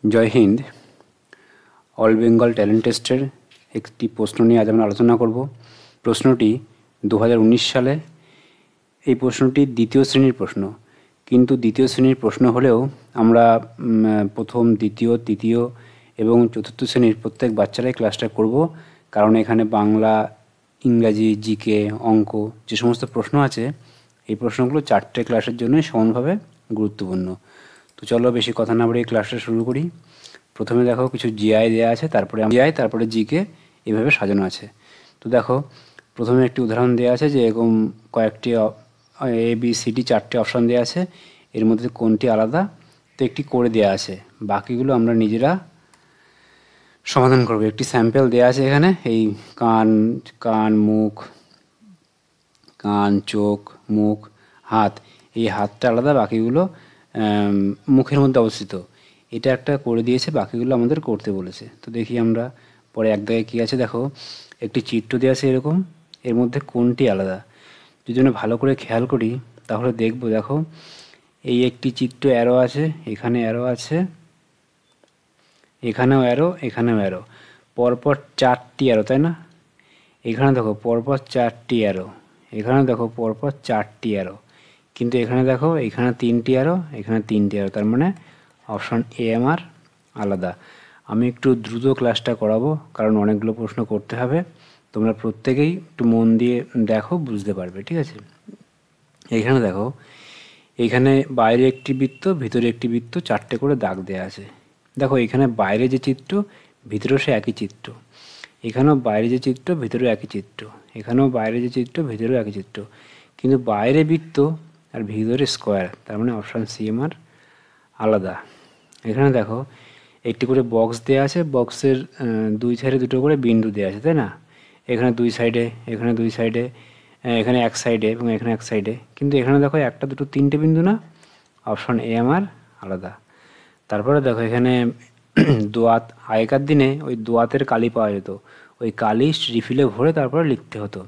জয় Hind. All Bengal talent টেস্টের একটি প্রশ্ন নিয়ে আজ আমরা আলোচনা করব। প্রশ্নটি 2019 সালে, এই প্রশ্নটি দ্বিতীয় শ্রেণীর প্রশ্ন, কিন্তু দ্বিতীয় শ্রেণীর প্রশ্ন হলেও আমরা প্রথম, দ্বিতীয়, তৃতীয় এবং চতুর্থ শ্রেণীর প্রত্যেক বাচ্চারাই ক্লাসটা করব, কারণ এখানে বাংলা, ইংরাজি, জিকে, অঙ্ক যে সমস্ত প্রশ্ন আছে, এই প্রশ্নগুলো 4টে ক্লাসের জন্যই সমানভাবে গুরুত্বপূর্ণ। তো চলো বেশি কথা না বলে ক্লাসটা শুরু করি। প্রথমে দেখো কিছু জিআই দেওয়া আছে, তারপরে জিকে এভাবে সাজানো আছে। তো দেখো প্রথমে একটি উদাহরণ দেওয়া আছে যে এরকম কয়েকটি ABCD 4টে অপশান দেওয়া আছে, এর মধ্যে কোনটি আলাদা, তো একটি করে দেওয়া আছে, বাকিগুলো আমরা নিজেরা সমাধান করব। একটি স্যাম্পল দেওয়া আছে এখানে, এই কান, মুখ, কান, চোখ, মুখ, হাত, এই হাতটা আলাদা, বাকিগুলো মুখের মধ্যে অবস্থিত। এটা একটা করে দিয়েছে, বাকিগুলো আমাদের করতে বলেছে। তো দেখি আমরা পরে এক জায়গায় কী আছে। দেখো একটি চিত্র দেওয়া আছে এরকম, এর মধ্যে কোনটি আলাদা। যদি আমরা ভালো করে খেয়াল করি তাহলে দেখব, দেখো এই একটি চিত্র অ্যারো আছে, এখানে অ্যারো আছে, এখানেও অ্যারো, এখানেও অ্যারো, পরপর 4টি অ্যারো, তাই না? এখানে দেখো পরপর 4টি অ্যারো, এখানে দেখো পরপর 4টি অ্যারো, কিন্তু এখানে দেখো এখানে 3টি অ্যারো, এখানে 3টি অ্যারো, তার মানে অপশান এ আমার আলাদা। আমি একটু দ্রুত ক্লাসটা করাবো, কারণ অনেকগুলো প্রশ্ন করতে হবে। তোমরা প্রত্যেকেই একটু মন দিয়ে দেখো, বুঝতে পারবে, ঠিক আছে? এইখানে দেখো, এইখানে বাইরে একটি বৃত্ত, ভিতরে একটি বৃত্ত, 4টে করে দাগ দেওয়া আছে। দেখো এখানে বাইরে যে চিত্র, ভিতরেও সে একই চিত্র, এখানেও বাইরে যে চিত্র, ভিতরেও একই চিত্র, এখানেও বাইরে যে চিত্র, ভিতরেও একই চিত্র, কিন্তু বাইরে বৃত্ত আর ভিতরে স্কোয়ার, তার মানে অপশান সি আমার আলাদা। এখানে দেখো একটি করে বক্স দেওয়া আছে, বক্সের দুই সাইডে দুটো করে বিন্দু দেওয়া আছে, তাই না? এখানে দুই সাইডে, এখানে দুই সাইডে, এখানে এক সাইডে এবং এখানে এক সাইডে, কিন্তু এখানে দেখো একটা, দুটো, 3টে বিন্দু না, অপশান এ আমার আলাদা। তারপরে দেখো এখানে দোয়াত, আগেকার দিনে ওই দোয়াতের কালি পাওয়া যেত, ওই কালি রিফিলে ভরে তারপরে লিখতে হতো।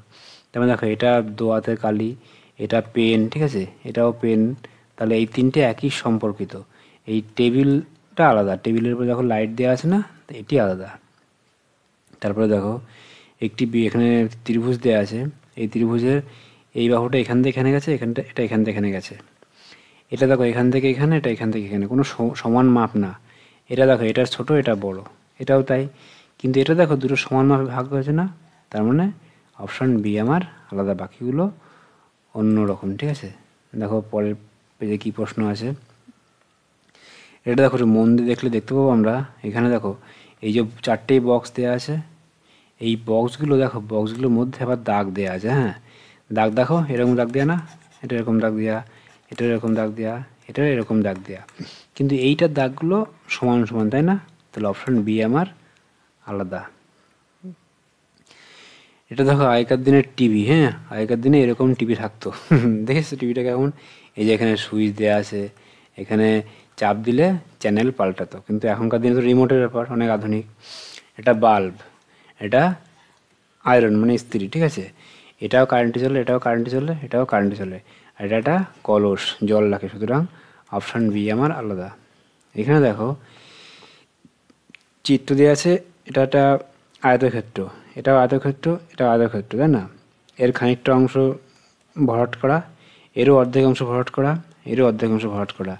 তারপরে দেখো এটা দোয়াতের কালি, এটা পেন, ঠিক আছে, এটাও পেন, তাহলে এই 3টে একই সম্পর্কিত। এই টেবিলটা আলাদা, টেবিলের উপর দেখো লাইট দেওয়া আছে না, এটি আলাদা। তারপরে দেখো একটি এখানে ত্রিভুজ দেওয়া আছে, এই ত্রিভুজের এই বাহুটা এখান থেকে এখানে গেছে, এটা এখান থেকে এখানে গেছে। এটা দেখো এখান থেকে এখানে, এটা এখান থেকে এখানে, কোনো সমান মাপ না। এটা দেখো এটা ছোট, এটা বড়, এটাও তাই, কিন্তু এটা দেখো দুটো সমান মাপে ভাগ হয়েছে না, তার মানে অপশান বি আমার আলাদা, বাকিগুলো অন্য রকম, ঠিক আছে? দেখো পরের পেজে কী প্রশ্ন আছে, এটা দেখো মন দিয়ে দেখলে দেখতে পাবো আমরা। এখানে দেখো এই যে 4টেই বক্স দেওয়া আছে, এই বক্সগুলো দেখো, বক্সগুলোর মধ্যে আবার দাগ দেওয়া আছে। হ্যাঁ, দাগ দেখো এরকম দাগ দেওয়া না, এটা এরকম দাগ দেওয়া, এটা এরকম দাগ দেওয়া, এটা এরকম দাগ দেওয়া, কিন্তু এইটার দাগগুলো সমান সমান, তাই না? তাহলে অপশান বি আমার আলাদা। এটা দেখো আগেকার দিনের টিভি, হ্যাঁ, আগেকার দিনে এরকম টিভি থাকতো। দেখেছো টিভিটা কেমন? এই যে এখানে সুইচ দেওয়া আছে, এখানে চাপ দিলে চ্যানেল পাল্টাতো, কিন্তু এখনকার দিনে তো রিমোটের ব্যাপার, অনেক আধুনিক। এটা বাল্ব, এটা আয়রন মানে ইস্ত্রি, ঠিক আছে, এটাও কারেন্টে চলে, এটাও কারেন্টে চলে, এটাও কারেন্টে চলে, আর এটা একটা কলস, জল রাখে, সুতরাং অপশান বি আমার আলাদা। এখানে দেখো চিত্র দেওয়া আছে, এটা একটা আয়তক্ষেত্র, এটাও আয়তক্ষেত্র, এটাও আয়তক্ষেত্র, তাই না? এর খানিকটা অংশ ভরাট করা, এরও অর্ধেক অংশ ভরাট করা, এরও অর্ধেক অংশ ভরাট করা,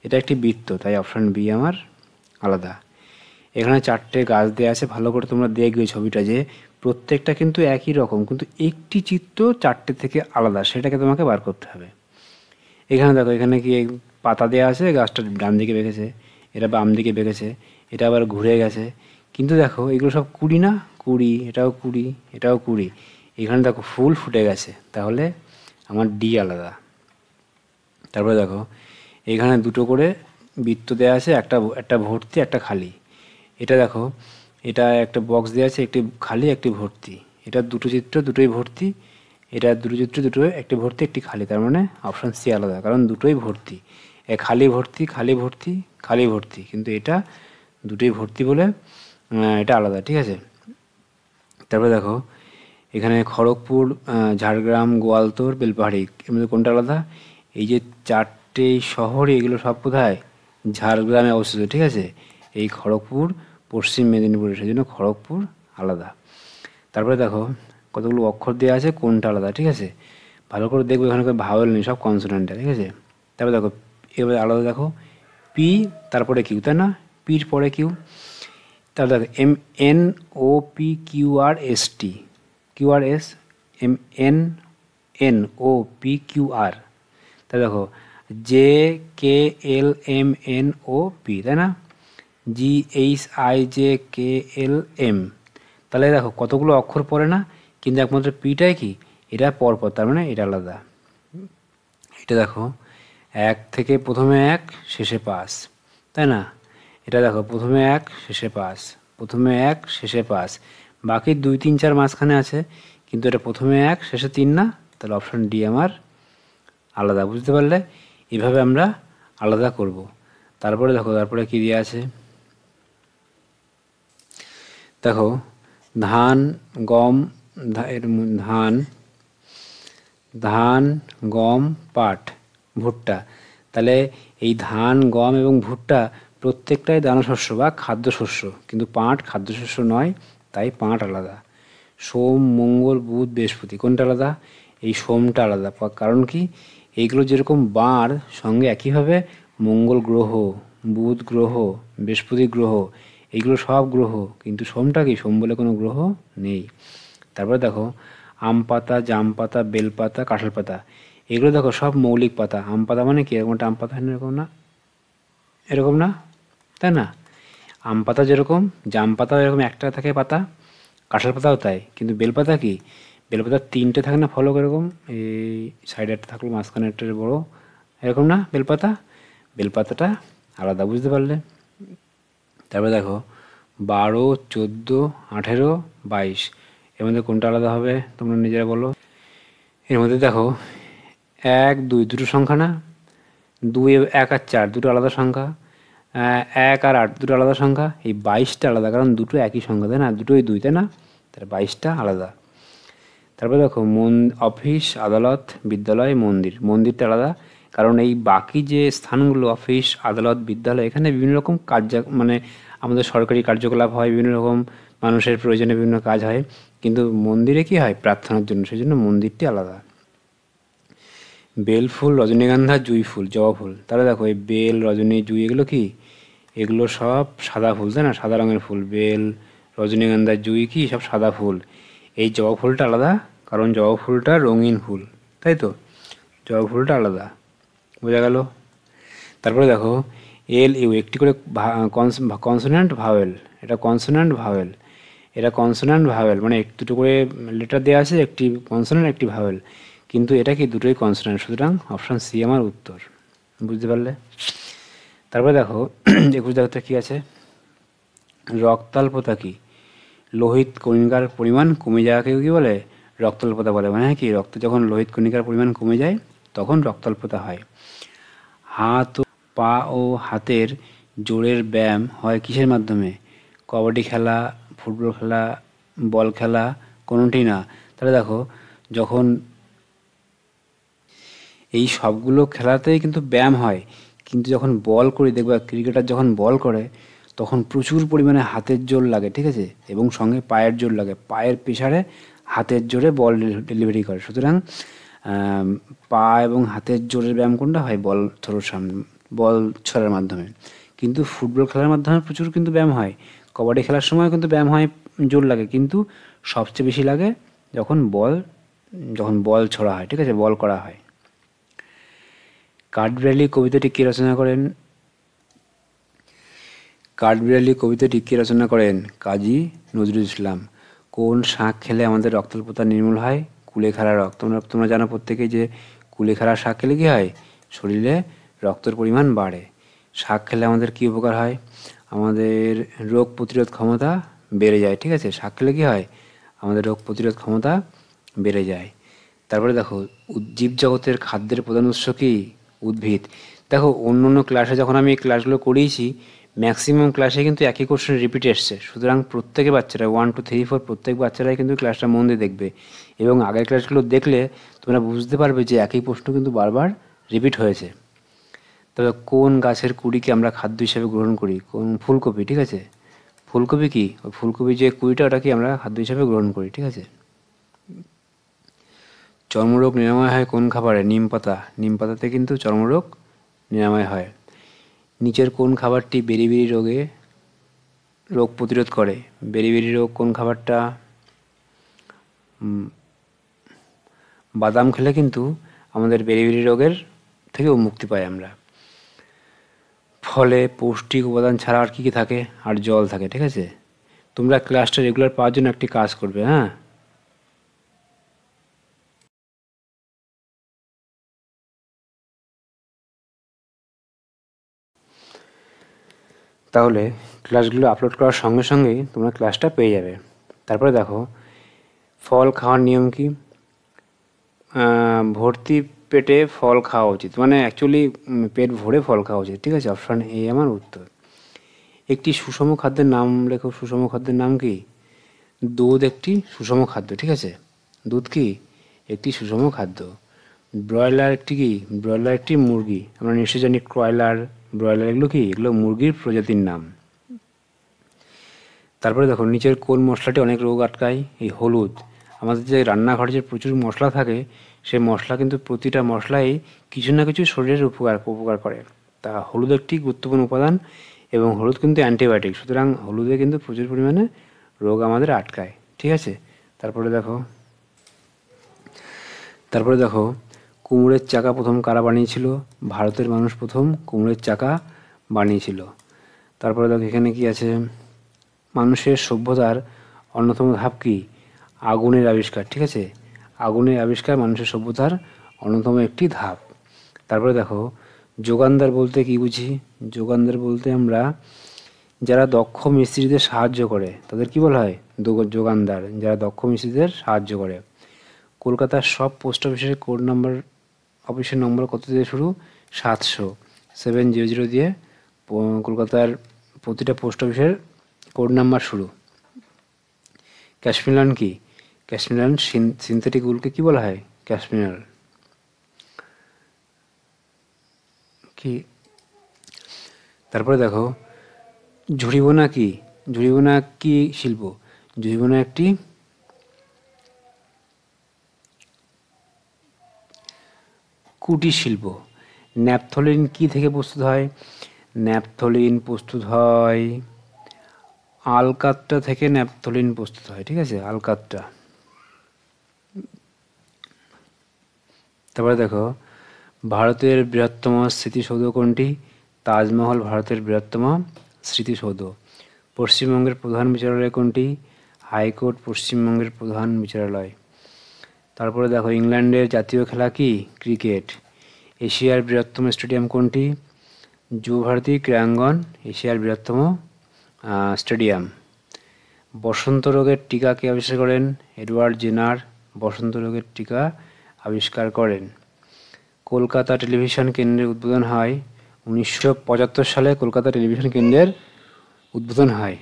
এটা একটি বৃত্ত, তাই অপশান বি আমার আলাদা। এখানে 4টে গাছ দেওয়া আছে, ভালো করে তোমরা দেখবে ছবিটা, যে প্রত্যেকটা কিন্তু একই রকম, কিন্তু একটি চিত্র 4টে থেকে আলাদা, সেটাকে তোমাকে বার করতে হবে। এখানে দেখো এখানে কি পাতা দেওয়া আছে, গাছটা ডান দিকে বেঁকেছে, এটা বাম দিকে বেঁকেছে, এটা আবার ঘুরে গেছে, কিন্তু দেখো এগুলো সব কুড়ি না, কুড়ি, এটাও কুড়ি, এটাও কুড়ি, এখানে দেখো ফুল ফুটে গেছে, তাহলে আমার ডি আলাদা। তারপরে দেখো এখানে দুটো করে বৃত্ত দেওয়া আছে, একটা ভর্তি, একটা খালি। এটা দেখো এটা একটা বক্স দেওয়া আছে, একটি খালি, একটি ভর্তি, এটা দুটো চিত্র, দুটোই ভর্তি, এটা দুটো চিত্র, দুটো, একটি ভর্তি, একটি খালি, তার মানে অপশান সি আলাদা, কারণ দুটোই ভর্তি। খালি ভর্তি, খালি ভর্তি, খালি ভর্তি, কিন্তু এটা দুটোই ভর্তি বলে এটা আলাদা, ঠিক আছে? তারপরে দেখো এখানে খড়গপুর, ঝাড়গ্রাম, গোয়ালতোড়, বেলপাহাড়ি, এর মধ্যে কোনটা আলাদা? এই যে 4টে শহর, এগুলো সব কোথায়? ঝাড়গ্রামে অবস্থিত, ঠিক আছে? এই খড়গপুর পশ্চিম মেদিনীপুরের, সেই জন্য খড়গপুর আলাদা। তারপরে দেখো কতগুলো অক্ষর দেওয়া আছে, কোনটা আলাদা, ঠিক আছে। ভালো করে দেখবে, এখানে ভাওয়েল নেই, সব কনসোনেন্টে, ঠিক আছে। তারপরে দেখো এবার আলাদা দেখো, পি তারপরে কিউ, তাই না, পির পরে কিউ। তাহলে দেখো MNOPQRST, QRS, MNOPQR। তাহলে দেখো JKLMNOP, তাই না, GHIJKLM। তাহলে দেখো কতগুলো অক্ষর পড়ে না, কিন্তু একমাত্র পিটাই কি এটা পরপর, তার মানে এটা আলাদা। এটা দেখো এক থেকে প্রথমে এক শেষে পাস, তাই না, এটা দেখো প্রথমে এক শেষে পাস, প্রথমে এক শেষে পাস, বাকি 2 3 4 মাঝখানে আছে, কিন্তু এটা প্রথমে এক শেষে 3 না, তাহলে অপশন ডি আমার আলাদা। বুঝতে পারলে, এভাবে আমরা আলাদা করব। তারপরে দেখো তারপরে কি দেওয়া আছে, দেখো ধান, গম, ধান, ধান, গম, পাট, ভুট্টা। তাহলে এই ধান, গম এবং ভুট্টা প্রত্যেকটাই দানাশস্য বা খাদ্যশস্য, কিন্তু পাট খাদ্যশস্য নয়, তাই পাট আলাদা। সোম, মঙ্গল, বুধ, বৃহস্পতি, কোনটা আলাদা, এই সোমটা আলাদা। কারণ কি, এইগুলো যেরকম বার সঙ্গে একইভাবে মঙ্গল গ্রহ, বুধ গ্রহ, বৃহস্পতি গ্রহ, এইগুলো সব গ্রহ, কিন্তু সোমটা কি, সোম বলে কোনো গ্রহ নেই। তারপরে দেখো আম পাতা, জাম পাতা, বেল পাতা, কাঁঠাল পাতা, এগুলো দেখো সব মৌলিক পাতা। আম পাতা মানে কি, এরকম একটা আম পাতা, এরকম না, এরকম না, তাই না, আম পাতা যেরকম, জাম পাতা এরকম একটা থাকে পাতা, কাঁঠাল পাতাও তাই। কিন্তু বেলপাতা কি, বেলপাতা 3টে থাকে না ফলক, এরকম এই সাইডে একটা থাকলো, মাঝখানে একটা বড়, এরকম না বেলপাতা, বেলপাতাটা আলাদা। বুঝতে পারলে। তারপরে দেখো 12, 14, 18, 22, এর মধ্যে কোনটা আলাদা হবে তোমরা নিজেরা বলো। এর মধ্যে দেখো 1 2 দুটো সংখ্যা না, 2 1 আর 4 দুটো আলাদা সংখ্যা, 1 আর 8 দুটো আলাদা সংখ্যা, এই 22টা আলাদা, কারণ দুটো একই সংখ্যা, তাই না, দুটোই 2, তাই না, তাহলে 22টা আলাদা। তারপরে দেখো অফিস, আদালত, বিদ্যালয়, মন্দির, মন্দিরটা আলাদা, কারণ এই বাকি যে স্থানগুলো অফিস, আদালত, বিদ্যালয়, এখানে বিভিন্ন রকম মানে আমাদের সরকারি কার্যকলাপ হয়, বিভিন্ন রকম মানুষের প্রয়োজনে বিভিন্ন কাজ হয়, কিন্তু মন্দিরে কি হয়, প্রার্থনার জন্য, সেই জন্য মন্দিরটি আলাদা। বেল ফুল, রজনীগন্ধা, জুঁই ফুল, জবা ফুল। তাহলে দেখো এই বেল, রজনী, জুঁই এগুলো কি, এগুলো সব সাদা ফুল, তাই না, সাদা রঙের ফুল। বেল, রজনীগন্ধা, জুঁই কি সব সাদা ফুল। এই জবা ফুলটা আলাদা, কারণ জবা ফুলটা রঙিন ফুল, তাই তো, জবা ফুলটা আলাদা। বোঝা গেল। তারপরে দেখো LU, একটি করে কনসোন্যান্ট ভাওয়েল, এটা কনসোন্যান্ট ভাওয়েল, এটা কনসোন্যান্ট ভাওয়েল, মানে দুটো করে লেটার দেওয়া আছে, একটি কনসোন্যান্ট একটি ভাওয়েল, কিন্তু এটা কি দুটোই কনসোন্যান্ট, সুতরাং অপশান সি আমার উত্তর। বুঝতে পারলে। তারপরে দেখো 21 দেখতে কী আছে, রক্তাল্পতা কি, লোহিত কণিকার পরিমাণ কমে যাওয়াকে কী বলে, রক্তাল্পতা বলে। মানে কি, রক্তে যখন লোহিত কণিকার পরিমাণ কমে যায় তখন রক্তাল্পতা হয়। হাত, পা ও হাতের জোরের ব্যায়াম হয় কিসের মাধ্যমে, কবাডি খেলা, ফুটবল খেলা, বল খেলা, কোনোটি না। তাহলে দেখো যখন এই সবগুলো খেলাতেই কিন্তু ব্যায়াম হয়, কিন্তু যখন বল করি দেখবা, ক্রিকেটার যখন বল করে তখন প্রচুর পরিমাণে হাতের জোর লাগে, ঠিক আছে, এবং সঙ্গে পায়ের জোর লাগে, পায়ের প্রেসারে হাতের জোরে বল ডেলিভারি করে। সুতরাং পা এবং হাতের জোরের ব্যায়াম কোনটা হয়, বল থ্রোর সামনে, বল ছড়ার মাধ্যমে। কিন্তু ফুটবল খেলার মাধ্যমে প্রচুর কিন্তু ব্যায়াম হয়, কবাডি খেলার সময় কিন্তু ব্যায়াম হয়, জোর লাগে, কিন্তু সবচেয়ে বেশি লাগে যখন বল ছোড়া হয়, ঠিক আছে, বল করা হয়। কাঠবিড়ালি কবিতাটি কে রচনা করেন, কাঠবিড়ালি কবিতাটি কে রচনা করেন, কাজী নজরুল ইসলাম। কোন শাক খেলে আমাদের রক্তাল্পতা নির্মূল হয়, কুলেখাড়া রক। তোমরা জানো প্রত্যেকেই যে কুলেখাড়া শাক খেলে কী হয়, শরীরে রক্তের পরিমাণ বাড়ে। শাক খেলে আমাদের কী উপকার হয়, আমাদের রোগ প্রতিরোধ ক্ষমতা বেড়ে যায়, ঠিক আছে, শাক খেলে কী হয়, আমাদের রোগ প্রতিরোধ ক্ষমতা বেড়ে যায়। তারপরে দেখো জীবজগতের খাদ্যের প্রধান উৎস কি, উদ্ভিদ। দেখো অন্য অন্য ক্লাসে যখন আমি এই ক্লাসগুলো করিয়েছি, ম্যাক্সিমাম ক্লাসে কিন্তু একই কোশ্চেন রিপিট এসছে, সুতরাং প্রত্যেকে বাচ্চারা 1 2 3 4 প্রত্যেক বাচ্চারাই কিন্তু ক্লাসটা মন দিয়ে দেখবে, এবং আগের ক্লাসগুলো দেখলে তোমরা বুঝতে পারবে যে একই প্রশ্ন কিন্তু বারবার রিপিট হয়েছে। তবে কোন গাছের কুড়িকে আমরা খাদ্য হিসেবে গ্রহণ করি? কোন? ফুলকপি, ঠিক আছে। ফুলকপি কি? ওই ফুলকপি যে কুড়িটা ওটা কি আমরা খাদ্য হিসেবে গ্রহণ করি, ঠিক আছে। চর্মরোগ নিরাময় হয় কোন খাবারে? নিম পাতা। নিম পাতাতে কিন্তু চর্মরোগ নিরাময় হয়। নিচের কোন খাবারটি বেরি রোগ প্রতিরোধ করে? বেরি রোগ কোন খাবারটা? বাদাম খেলে কিন্তু আমাদের বেরি রোগের থেকেও মুক্তি পাই আমরা। ফলে পৌষ্টিক উপাদান ছাড়া আর কী কী থাকে? আর জল থাকে, ঠিক আছে। তোমরা ক্লাসটা রেগুলার পাওয়ার জন্য একটি কাজ করবে, হ্যাঁ। তাহলে ক্লাসগুলো আপলোড করার সঙ্গে সঙ্গেই তোমরা ক্লাসটা পেয়ে যাবে। তারপরে দেখো, ফল খাওয়ার নিয়ম কি? ভর্তি পেটে ফল খাওয়া উচিত, মানে অ্যাকচুয়ালি পেট ভরে ফল খাওয়া উচিত, ঠিক আছে। অপশান এ আমার উত্তর। একটি সুষম খাদ্যের নাম লেখো। সুষম খাদ্যের নাম কি? দুধ একটি সুষম খাদ্য, ঠিক আছে। দুধ কি? একটি সুষম খাদ্য। ব্রয়লার একটি কি? ব্রয়লার একটি মুরগি। আমরা নিশ্চয়ই জানি ক্রয়লার, ব্রয়লার এগুলো কি? এগুলো মুরগির প্রজাতির নাম। তারপরে দেখো, নিচের কোন মশলাটি অনেক রোগ আটকায়? এই হলুদ। আমাদের যে রান্নাঘরে যে প্রচুর মশলা থাকে, সেই মশলা কিন্তু প্রতিটা মশলাই কিছু না কিছু শরীরের উপকার করে। তা হলুদ একটি গুরুত্বপূর্ণ উপাদান এবং হলুদ কিন্তু অ্যান্টিবায়োটিক। সুতরাং হলুদে কিন্তু প্রচুর পরিমাণে রোগ আমাদের আটকায়, ঠিক আছে। তারপরে দেখো কুমড়োর চাকা প্রথম কারা বানিয়েছিল? ভারতের মানুষ প্রথম কুমড়োর চাকা বানিয়েছিল। তারপরে দেখো এখানে কি আছে? মানুষের সভ্যতার অন্যতম ধাপ কি? আগুনের আবিষ্কার, ঠিক আছে। আগুনের আবিষ্কার মানুষের সভ্যতার অন্যতম একটি ধাপ। তারপরে দেখো, যোগানদার বলতে কি বুঝি? যোগানদার বলতে আমরা যারা দক্ষ মিস্ত্রিদের সাহায্য করে তাদের কি বলা হয়? যোগানদার। যারা দক্ষ মিস্ত্রিদের সাহায্য করে। কলকাতার সব পোস্ট অফিসের কোড নাম্বার, অফিসের নম্বর কত দিয়ে শুরু? 700, 700 দিয়ে কলকাতার প্রতিটা পোস্ট অফিসের কোড নাম্বার শুরু। ক্যাশমিলান কি? ক্যাশমিলান সিনথেটিক উলকে কি বলা হয়? ক্যাশমিলার কি? তারপরে দেখো, ঝুড়িবোনা কি? ঝুড়িবোনা কি শিল্প? ঝুড়িবোনা একটি কুটির শিল্প। ন্যাপথলিন কি থেকে প্রস্তুত হয়? ন্যাপথলিন প্রস্তুত হয় আলকাত্রা থেকে। ন্যাপথলিন প্রস্তুত হয়, ঠিক আছে, আলকাত্রা। তারপরে দেখো, ভারতের বৃহত্তম স্মৃতিসৌধ কোনটি? তাজমহল ভারতের বৃহত্তম স্মৃতিসৌধ। পশ্চিমবঙ্গের প্রধান বিচারালয় কোনটি? হাইকোর্ট পশ্চিমবঙ্গের প্রধান বিচারালয়। তারপরে দেখো, ইংল্যান্ডের জাতীয় খেলা কি? ক্রিকেট। এশিয়ার বৃহত্তম স্টেডিয়াম কোনটি? যুবভারতী ক্রীড়াঙ্গন এশিয়ার বৃহত্তম স্টেডিয়াম। বসন্ত রোগের টিকা কে আবিষ্কার করেন? এডওয়ার্ড জেনার বসন্ত রোগের টিকা আবিষ্কার করেন। কলকাতা টেলিভিশন কেন্দ্রের উদ্বোধন হয় 1975 সালে। কলকাতা টেলিভিশন কেন্দ্রের উদ্বোধন হয়।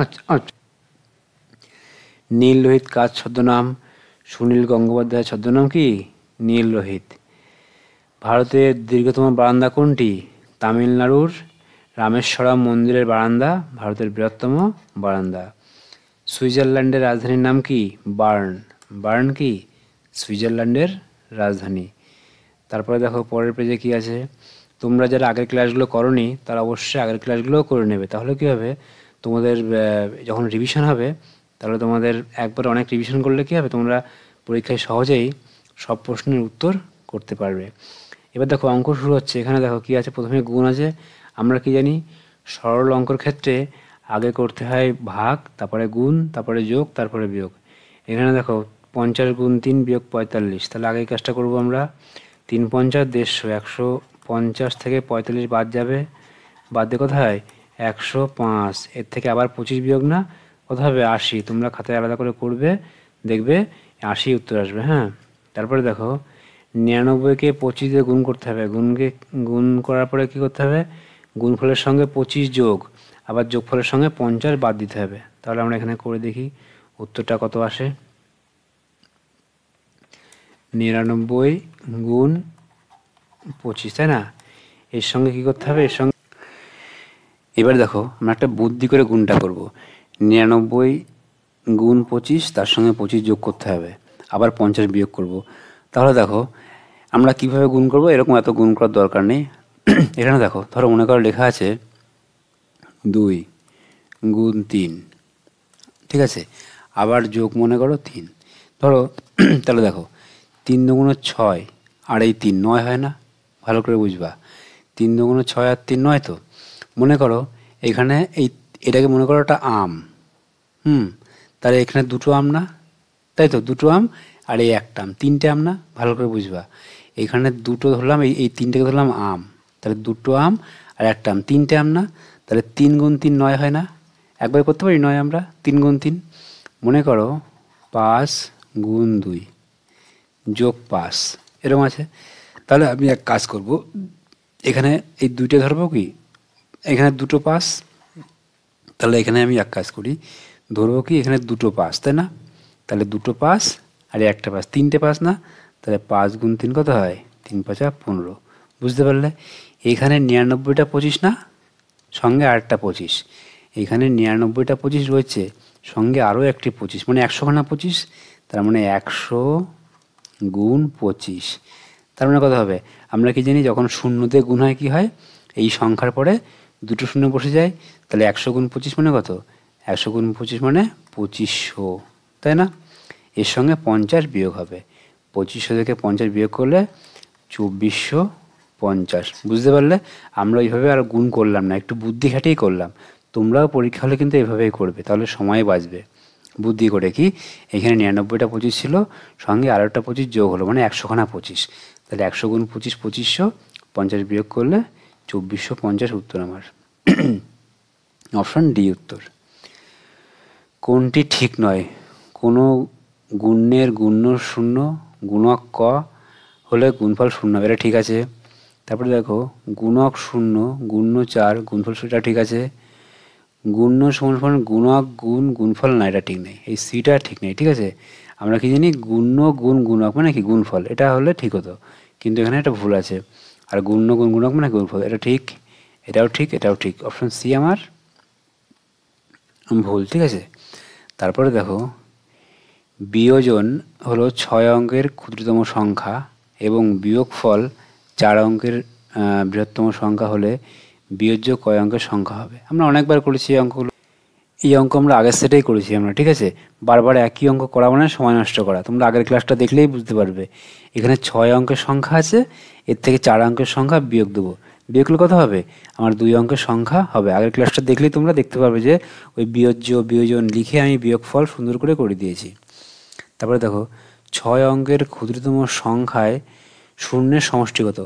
আচ্ছা। নীল লোহিত কার ছদ্মনাম? সুনীল গঙ্গোপাধ্যায়ের ছদ্মনাম কি? নীল লোহিত। ভারতের দীর্ঘতম বারান্দা কোনটি? তামিলনাড়ুর রামেশ্বরম মন্দিরের বারান্দা ভারতের বৃহত্তম বারান্দা। সুইজারল্যান্ডের রাজধানীর নাম কি? বার্ন। বার্ন কি? সুইজারল্যান্ডের রাজধানী। তারপরে দেখো পরের পেজে কি আছে? তোমরা যারা আগের ক্লাসগুলো করোনি তারা অবশ্যই আগের ক্লাসগুলোও করে নেবে। তাহলে কী হবে, তোমাদের যখন রিভিশন হবে তাহলে তোমাদের একবার অনেক রিভিশন করলে কী হবে, তোমরা পরীক্ষায় সহজেই সব প্রশ্নের উত্তর করতে পারবে। এবার দেখো অঙ্ক শুরু হচ্ছে। এখানে দেখো কি আছে? প্রথমে গুণ আছে। আমরা কি জানি? সরল অঙ্কর ক্ষেত্রে আগে করতে হয় ভাগ, তারপরে গুণ, তারপরে যোগ, তারপরে বিয়োগ। এখানে দেখো 50 গুণ 3 বিয়োগ 45। তাহলে আগে কাজটা করব আমরা। 3 50 150, 150 থেকে 45 বাদ যাবে। বাদ দিয়ে কোথায়? 105। এর থেকে আবার 25 বিয়োগ না, কত হবে? 80। তোমরা খাতায় আলাদা করে করবে, দেখবে 80 উত্তর আসবে, হ্যাঁ। তারপরে দেখো 99কে 25 দিয়ে গুণ করতে হবে। গুণ করার পরে কী করতে হবে? গুণফলের সঙ্গে 25 যোগ, আবার যোগফলের সঙ্গে 50 বাদ দিতে হবে। তাহলে আমরা এখানে করে দেখি উত্তরটা কত আসে। 99 গুণ 25, তাই না? এর সঙ্গে কী করতে হবে, এর সঙ্গে এবার দেখো আমরা একটা বুদ্ধি করে গুণটা করব। 99 গুণ 25, তার সঙ্গে 25 যোগ করতে হবে, আবার 50 বিয়োগ করব। তাহলে দেখো আমরা কিভাবে গুণ করব, এরকম এত গুণ করার দরকার নেই। এখানে দেখো, ধরো মনে করো লেখা আছে 2 গুণ 3, ঠিক আছে, আবার যোগ মনে করো 3, ধরো তাহলে দেখো 3 দুগুণ 6 আর এই 3 9 হয় না, ভালো করে বুঝবা। 3 দুগুণ 6 আর 3 9 তো। মনে করো এখানে এটাকে মনে করো একটা আম, তাহলে এখানে দুটো আম না, তাই তো, দুটো আম আর এই একটা আম, 3টে আম না, ভালো করে বুঝবা। এখানে দুটো ধরলাম, এই 3টাকে ধরলাম আম, তাহলে দুটো আম আর একটা আম, 3টে আম না, তাহলে 3 গুণ 3 9 হয় না, একবার করতে পারি 9 আমরা, 3 গুণ 3। মনে করো 5 গুণ 2 যোগ 5, এরকম আছে। তাহলে আমি এক কাজ করব, এখানে এই 2টে ধরবো, কি এখানে দুটো 5, তাহলে এখানে আমি এক কাজ করি, ধরবো কি এখানে দুটো 5, তাই না, তাহলে দুটো 5 আর একটা 5, 3টে 5 না, তাহলে 5 গুণ 3 কত হয়, 3 5 15। বুঝতে পারলে? এখানে 99টা 25 না, সঙ্গে আরেকটা 25, এখানে 99টা 25 রয়েছে, সঙ্গে আরও একটি 25, মানে 100খানা 25, তার মানে 100 গুণ 25। তার মানে কত হবে, আমরা কি জানি যখন শূন্যতে গুণ হয় কি হয়, এই সংখ্যার পরে দুটো শূন্য বসে যায়, তাহলে 100 গুণ 25 মানে কত, 100 গুণ 25 মানে 2500, তাই না। এর সঙ্গে 50 বিয়োগ হবে, 2500 থেকে 50 বিয়োগ করলে 2450। বুঝতে পারলে? আমরা এইভাবে আর গুণ করলাম না, একটু বুদ্ধি খাটিয়েই করলাম। তোমরাও পরীক্ষা হলে কিন্তু এভাবেই করবে, তাহলে সময় বাঁচবে। বুদ্ধি করে কি, এখানে 99টা 25 ছিল, সঙ্গে আরও একটা 25 যোগ হলো, মানে 100খানা 25, তাহলে 100 গুণ 25 2500, 50 বিয়োগ করলে 2450 উত্তর আমার। অপশন ডি উত্তর। কোনটি ঠিক নয়? কোনো গুণ্যের গুণ্য শূন্য, গুণক ক হলে গুণফল শূন্য, এটা ঠিক আছে। তারপরে দেখো গুণক শূন্য, গুণ্য 4, গুণফল এটা ঠিক আছে। গুণ্য সমান গুণক গুণ গুণফল না, এটা ঠিক নেই, এই সিটা ঠিক নেই, ঠিক আছে। আমরা কি জানি গুণ্য গুণ গুণক মানে কি গুণফল, এটা হলে ঠিক হতো, কিন্তু এখানে একটা ভুল আছে। আর গুণ্য গুণ গুণক মানে গুণফল, এটা ঠিক, এটাও ঠিক, এটাও ঠিক। অপশন সি আমার ভুল, ঠিক আছে। তারপরে দেখো বিয়োজন হলো 6 অঙ্কের ক্ষুদ্রতম সংখ্যা এবং বিয়োগফল 4 অঙ্কের বৃহত্তম সংখ্যা হলে বিয়োজ্য কয় অঙ্কের সংখ্যা হবে। আমরা অনেকবার করেছি এই অঙ্কগুলো, এই অঙ্ক আমরা আগের সেটেই করেছি আমরা, ঠিক আছে। বারবার একই অঙ্ক করা মানে সময় নষ্ট করা, তোমরা আগের ক্লাসটা দেখলেই বুঝতে পারবে। এখানে 6 অঙ্কের সংখ্যা আছে, এর থেকে 4 অঙ্কের সংখ্যা বিয়োগ দেবো, বিয়োগ করলে কত হবে, আমার 2 অঙ্কের সংখ্যা হবে। আগের ক্লাসটা দেখলেই তোমরা দেখতে পারবে যে ওই বিয়োজন লিখে আমি বিয়োগফল সুন্দর করে দিয়েছি। তারপরে দেখো 6 অঙ্কের ক্ষুদ্রতম সংখ্যায় শূন্যের সমষ্টি কত।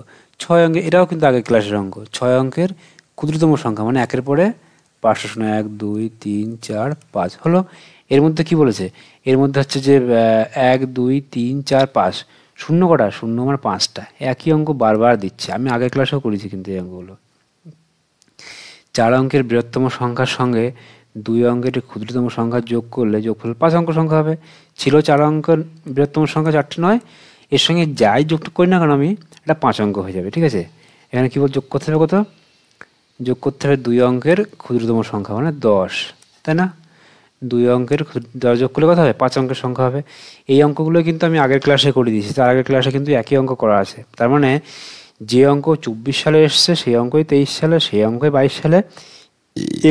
6 অঙ্কের, এটাও কিন্তু আগের ক্লাসের অঙ্ক। 6 অঙ্কের ক্ষুদ্রতম সংখ্যা মানে একের পরে 5টা শূন্য, 1 2 3 4 5 হলো। এর মধ্যে কি বলেছে, এর মধ্যে হচ্ছে যে 1 2 3 4 5, শূন্য কটা, শূন্য আমার 5টা। একই অঙ্ক বারবার দিচ্ছে, আমি আগের ক্লাসেও করেছি কিন্তু এই অঙ্কগুলো। 4 অঙ্কের বৃহত্তম সংখ্যার সঙ্গে 2 অঙ্কের ক্ষুদ্রতম সংখ্যা যোগ করলে যোগফল 5 অঙ্ক সংখ্যা হবে। ছিল 4 অঙ্কের বৃহত্তম সংখ্যা 4টে নয়, এর সঙ্গে যাই যোগ করি না কেন আমি, এটা 5 অঙ্ক হয়ে যাবে, ঠিক আছে। এখানে কী বল, যোগ করতে হবে কত, যোগ করতে হবে 2 অঙ্কের ক্ষুদ্রতম সংখ্যা মানে 10, তাই না। 2 অঙ্কের 10 যোগ করলে কত হবে, 5 অঙ্কের সংখ্যা হবে। এই অঙ্কগুলো কিন্তু আমি আগের ক্লাসে করে দিয়েছি, তার আগের ক্লাসে কিন্তু একই অঙ্ক করা আছে। তার মানে যে অঙ্ক 24 সালে এসছে সেই অঙ্কই 23 সালে, সেই অঙ্কই 22 সালে,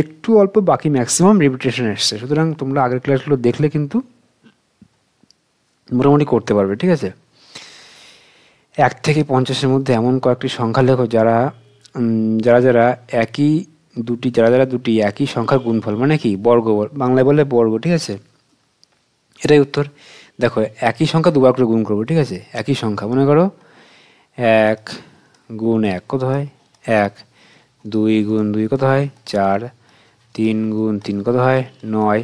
একটু অল্প বাকি ম্যাক্সিমাম রিপিটেশন এসছে। সুতরাং তোমরা আগের ক্লাসগুলো দেখলে কিন্তু মোটামুটি করতে পারবে, ঠিক আছে। 1 থেকে 50-এর মধ্যে এমন কয়েকটি সংখ্যা লেখো যারা দুটি একই সংখ্যার গুণফল, মানে কি বর্গ, বাংলায় বলে বর্গ, ঠিক আছে। এটাই উত্তর। দেখো একই সংখ্যা দুবার করে গুণ করবো, ঠিক আছে। একই সংখ্যা মনে করো 1 গুণ 1 কত হয় 1, 2 গুণ 2 কত হয় 4, 3 গুণ 3 কত হয় 9,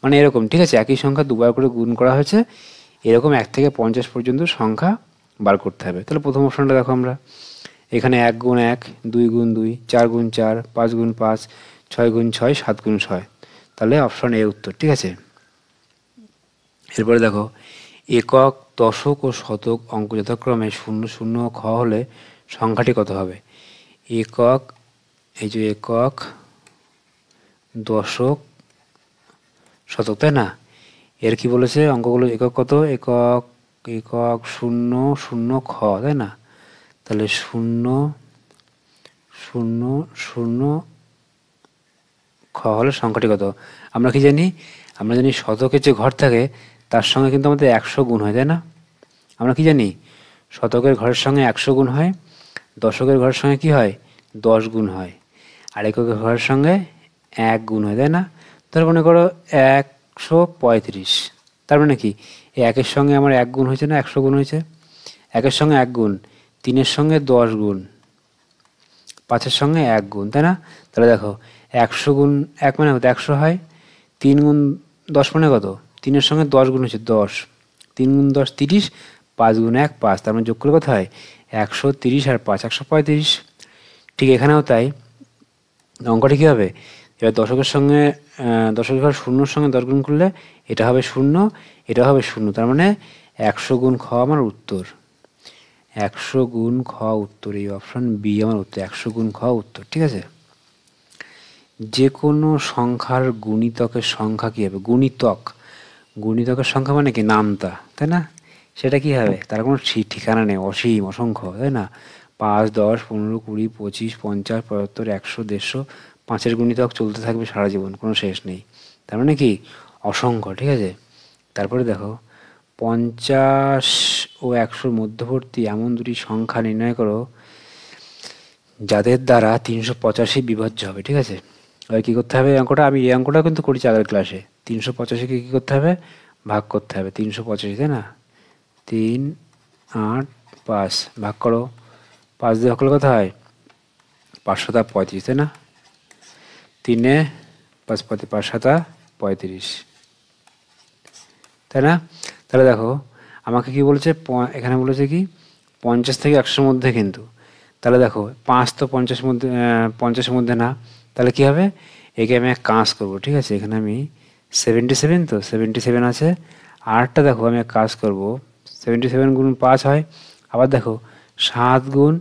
মানে এরকম, ঠিক আছে। একই সংখ্যা দুবার করে গুণ করা হয়েছে, এরকম 1 থেকে 50 পর্যন্ত সংখ্যা বার করতে হবে। তাহলে প্রথম অপশনটা দেখো আমরা, এখানে 1 গুণ 1, 2 গুণ 2, 4 গুণ 4, 5 গুণ 5, 6 গুণ 6, 7 গুণ 6, তাহলে অপশন এ উত্তর, ঠিক আছে। এরপরে দেখো একক, দশক ও শতক অঙ্ক যথাক্রমে 0 0 খ হলে সংখ্যাটি কত হবে। একক, এই যে একক, দশক, শতক, তাই না? এর কি বলেছে অঙ্কগুলো? একক কত? একক, একক, শূন্য শূন্য খ, তাই না? তাহলে শূন্য শূন্য শূন্য খ হলে সংখ্যাটি কত? আমরা কি জানি? আমরা জানি শতকের যে ঘর থাকে তার সঙ্গে কিন্তু আমাদের 100 গুণ হয়, তাই না? আমরা কি জানি? শতকের ঘরের সঙ্গে 100 গুণ হয়, দশকের ঘরের সঙ্গে কি হয়? 10 গুণ হয়, আর এককের ঘরের সঙ্গে 1 গুণ হয়, তাই না? তার মনে করো 135, তার মানে কি? এই একের সঙ্গে আমার 1 গুণ হয়েছে না, 100 গুণ হয়েছে। একের সঙ্গে 1 গুণ, 3-এর সঙ্গে 10 গুণ, 5-এর সঙ্গে 1 গুণ, তাই না? তাহলে দেখো 100 গুণ 1 মানে কত? 100 হয়। 3 গুণ 10 মানে কত? 3-এর সঙ্গে 10 গুণ হচ্ছে 10, 3 গুণ 10 30, 5 গুণ 1 5, তার মানে যোগ করলে কত হয়? 130 আর 5 135। ঠিক এখানেও তাই। অঙ্কটি কী হবে? এবার দশকের সঙ্গে দশকের ঘর শূন্যর সঙ্গে 10 গুণ করলে এটা হবে শূন্য, এটা হবে শূন্য, তার মানে 100 গুণ খ আমার উত্তর। 100 গুণ খ উত্তর, এই অপশন বি আমার উত্তর, 100 গুণ খ উত্তর। ঠিক আছে? যে কোনো সংখ্যার গুণিতকের সংখ্যা কী হবে? গুণিতক, গুণিতকের সংখ্যা মানে কি? নামতা, তাই না? সেটা কি হবে? তার কোনো ঠিকানা নেই, অসীম, অসংখ্য, তাই না? 5 10 15 20 25 50 75 100 150, 5-এর গুণিতক চলতে থাকবে সারা জীবন, কোনো শেষ নেই, তার মানে কি? অসংখ্য। ঠিক আছে? তারপরে দেখো 50 ও 100-র মধ্যবর্তী এমন দুটি সংখ্যা নির্ণয় করো যাদের দ্বারা 385 বিভাজ্য হবে। ঠিক আছে? এবার কী করতে হবে? অঙ্কটা আমি এই অঙ্কটা কিন্তু করেছি আগের ক্লাসে। 385কে কী করতে হবে? ভাগ করতে হবে। 385, তাই না? 3 8 5 ভাগ করো, 5 দিয়ে ভাগ করলে কত হয়? 5 7 35, তাই না? 3-এ 5 5 7 35, তাই না? তাহলে দেখো আমাকে কি বলেছে? এখানে বলেছে কি 50 থেকে 100-এর মধ্যে, কিন্তু তাহলে দেখো 5 তো 50-এর মধ্যে, 50-এর মধ্যে না, তাহলে কি হবে? একে আমি এক কাজ করবো। ঠিক আছে? এখানে আমি 77, তো 77 আছে। আরটা দেখো আমি এক কাজ করবো, 77 গুণ 5 হয়। আবার দেখো 7 গুণ,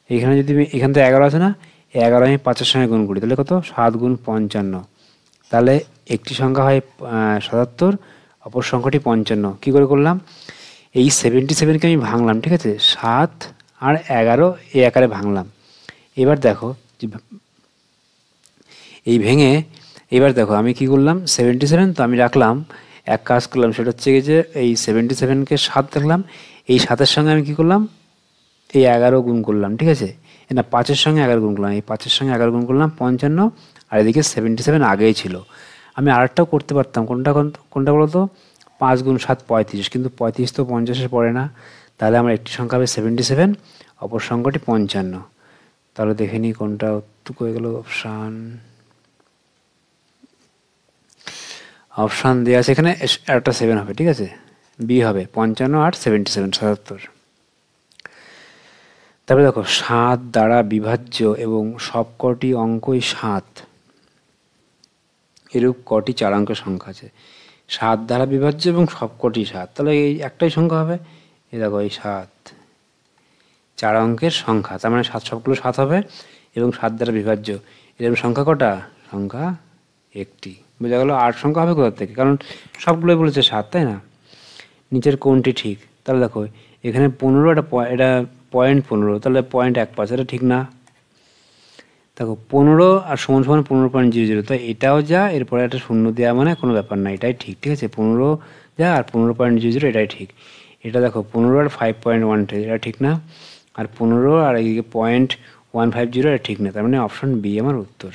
এখানে যদি আমি এখান থেকে 11 আছে না, 11 আমি 5-এর সঙ্গে গুণ করি, তাহলে কত? 7 গুণ 55। তাহলে একটি সংখ্যা হয় 77, অপর সংখ্যাটি 55। কী করে করলাম? এই 77কে আমি ভাঙলাম। ঠিক আছে? 7 আর 11 এই আকারে ভাঙলাম। এবার দেখো এই ভেঙে, এবার দেখো আমি কি করলাম? 77 তো আমি রাখলাম, এক কাজ করলাম, সেটা হচ্ছে যে এই 77কে 7 দেখলাম, এই 7-এর সঙ্গে আমি কি করলাম? এই 11 গুণ করলাম। ঠিক আছে? না, 5-এর সঙ্গে 11 গুণ করলাম, এই 5-এর সঙ্গে 11 গুণ করলাম 55, আর এদিকে 77 আগেই ছিল। আমি আরেকটাও করতে পারতাম, কোনটা কোনটা বলো তো? 5 গুণ 7 35, কিন্তু 35 তো 50-এর পড়ে না, তাহলে আমার একটি সংখ্যা হবে 77, অপর সংখ্যাটি 55। তাহলে দেখে নিই কোনটা উত্তর হয়ে গেল। অপশান দেওয়া আছে এখানে, একটা 7 হবে। ঠিক আছে? বি হবে 55 আর 77 77। তারপরে দেখো 7 দ্বারা বিভাজ্য এবং সবকটি অঙ্কই 7, এরূপ কটি 4 অঙ্কের সংখ্যা আছে? 7 দ্বারা বিভাজ্য এবং সবকটি 7, তাহলে এই একটাই সংখ্যা হবে। এই দেখো এই 7 4 অঙ্কের সংখ্যা, তার মানে 7 সবগুলো 7 হবে এবং 7 দ্বারা বিভাজ্য। এরকম সংখ্যা কটা? সংখ্যা একটি। বোঝা গেল? 8 সংখ্যা হবে কোথা থেকে? কারণ সবগুলোই বলেছে 7, তাই না? নিচের কোনটি ঠিক? তাহলে দেখো এখানে 15, এটা পয়েন্ট 15, তাহলে 0.15, এটা ঠিক না। দেখো 15 আর সমান সমান 15.00, তাই এটাও যা, এরপরে একটা শূন্য দেওয়া মানে কোনো ব্যাপার না, এটাই ঠিক। ঠিক আছে? 15 যা আর 15.00 এটাই ঠিক। এটা দেখো 15 আর 5.13, এটা ঠিক না। আর 15 আর এইদিকে 0.150, এটা ঠিক না, তার মানে অপশন বি আমার উত্তর।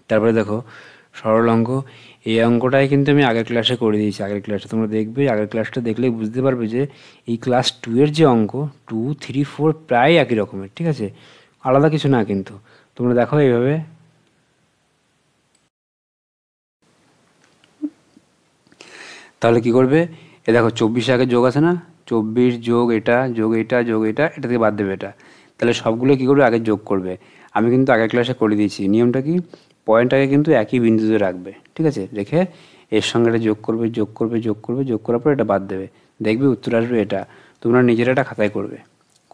তারপরে দেখো সরল অঙ্ক, এই অঙ্কটাই কিন্তু আমি আগের ক্লাসে করে দিয়েছি। আগের ক্লাসে তোমরা দেখবে, আগের ক্লাসটা দেখলেই বুঝতে পারবে যে এই ক্লাস 2-এর যে অঙ্ক 2 3 4 প্রায় একই রকমের। ঠিক আছে? আলাদা কিছু না, কিন্তু তোমরা দেখো এইভাবে। তাহলে কি করবে? এ দেখো 24 আগে যোগ আছে না, 24 যোগ এটা যোগ এটা যোগ এটা, এটা থেকে বাদ দেবে এটা, তাহলে সবগুলো কী করবে? আগে যোগ করবে। আমি কিন্তু আগের ক্লাসে করে দিয়েছি। নিয়মটা কি? পয়েন্টটাকে কিন্তু একই বিন্দুতে রাখবে। ঠিক আছে? রেখে এর সঙ্গে এটা যোগ করবে, যোগ করবে, যোগ করবে, যোগ করার পর এটা বাদ দেবে, দেখবে উত্তর আসবে এটা। তোমরা নিজেরা এটা খাতায় করবে,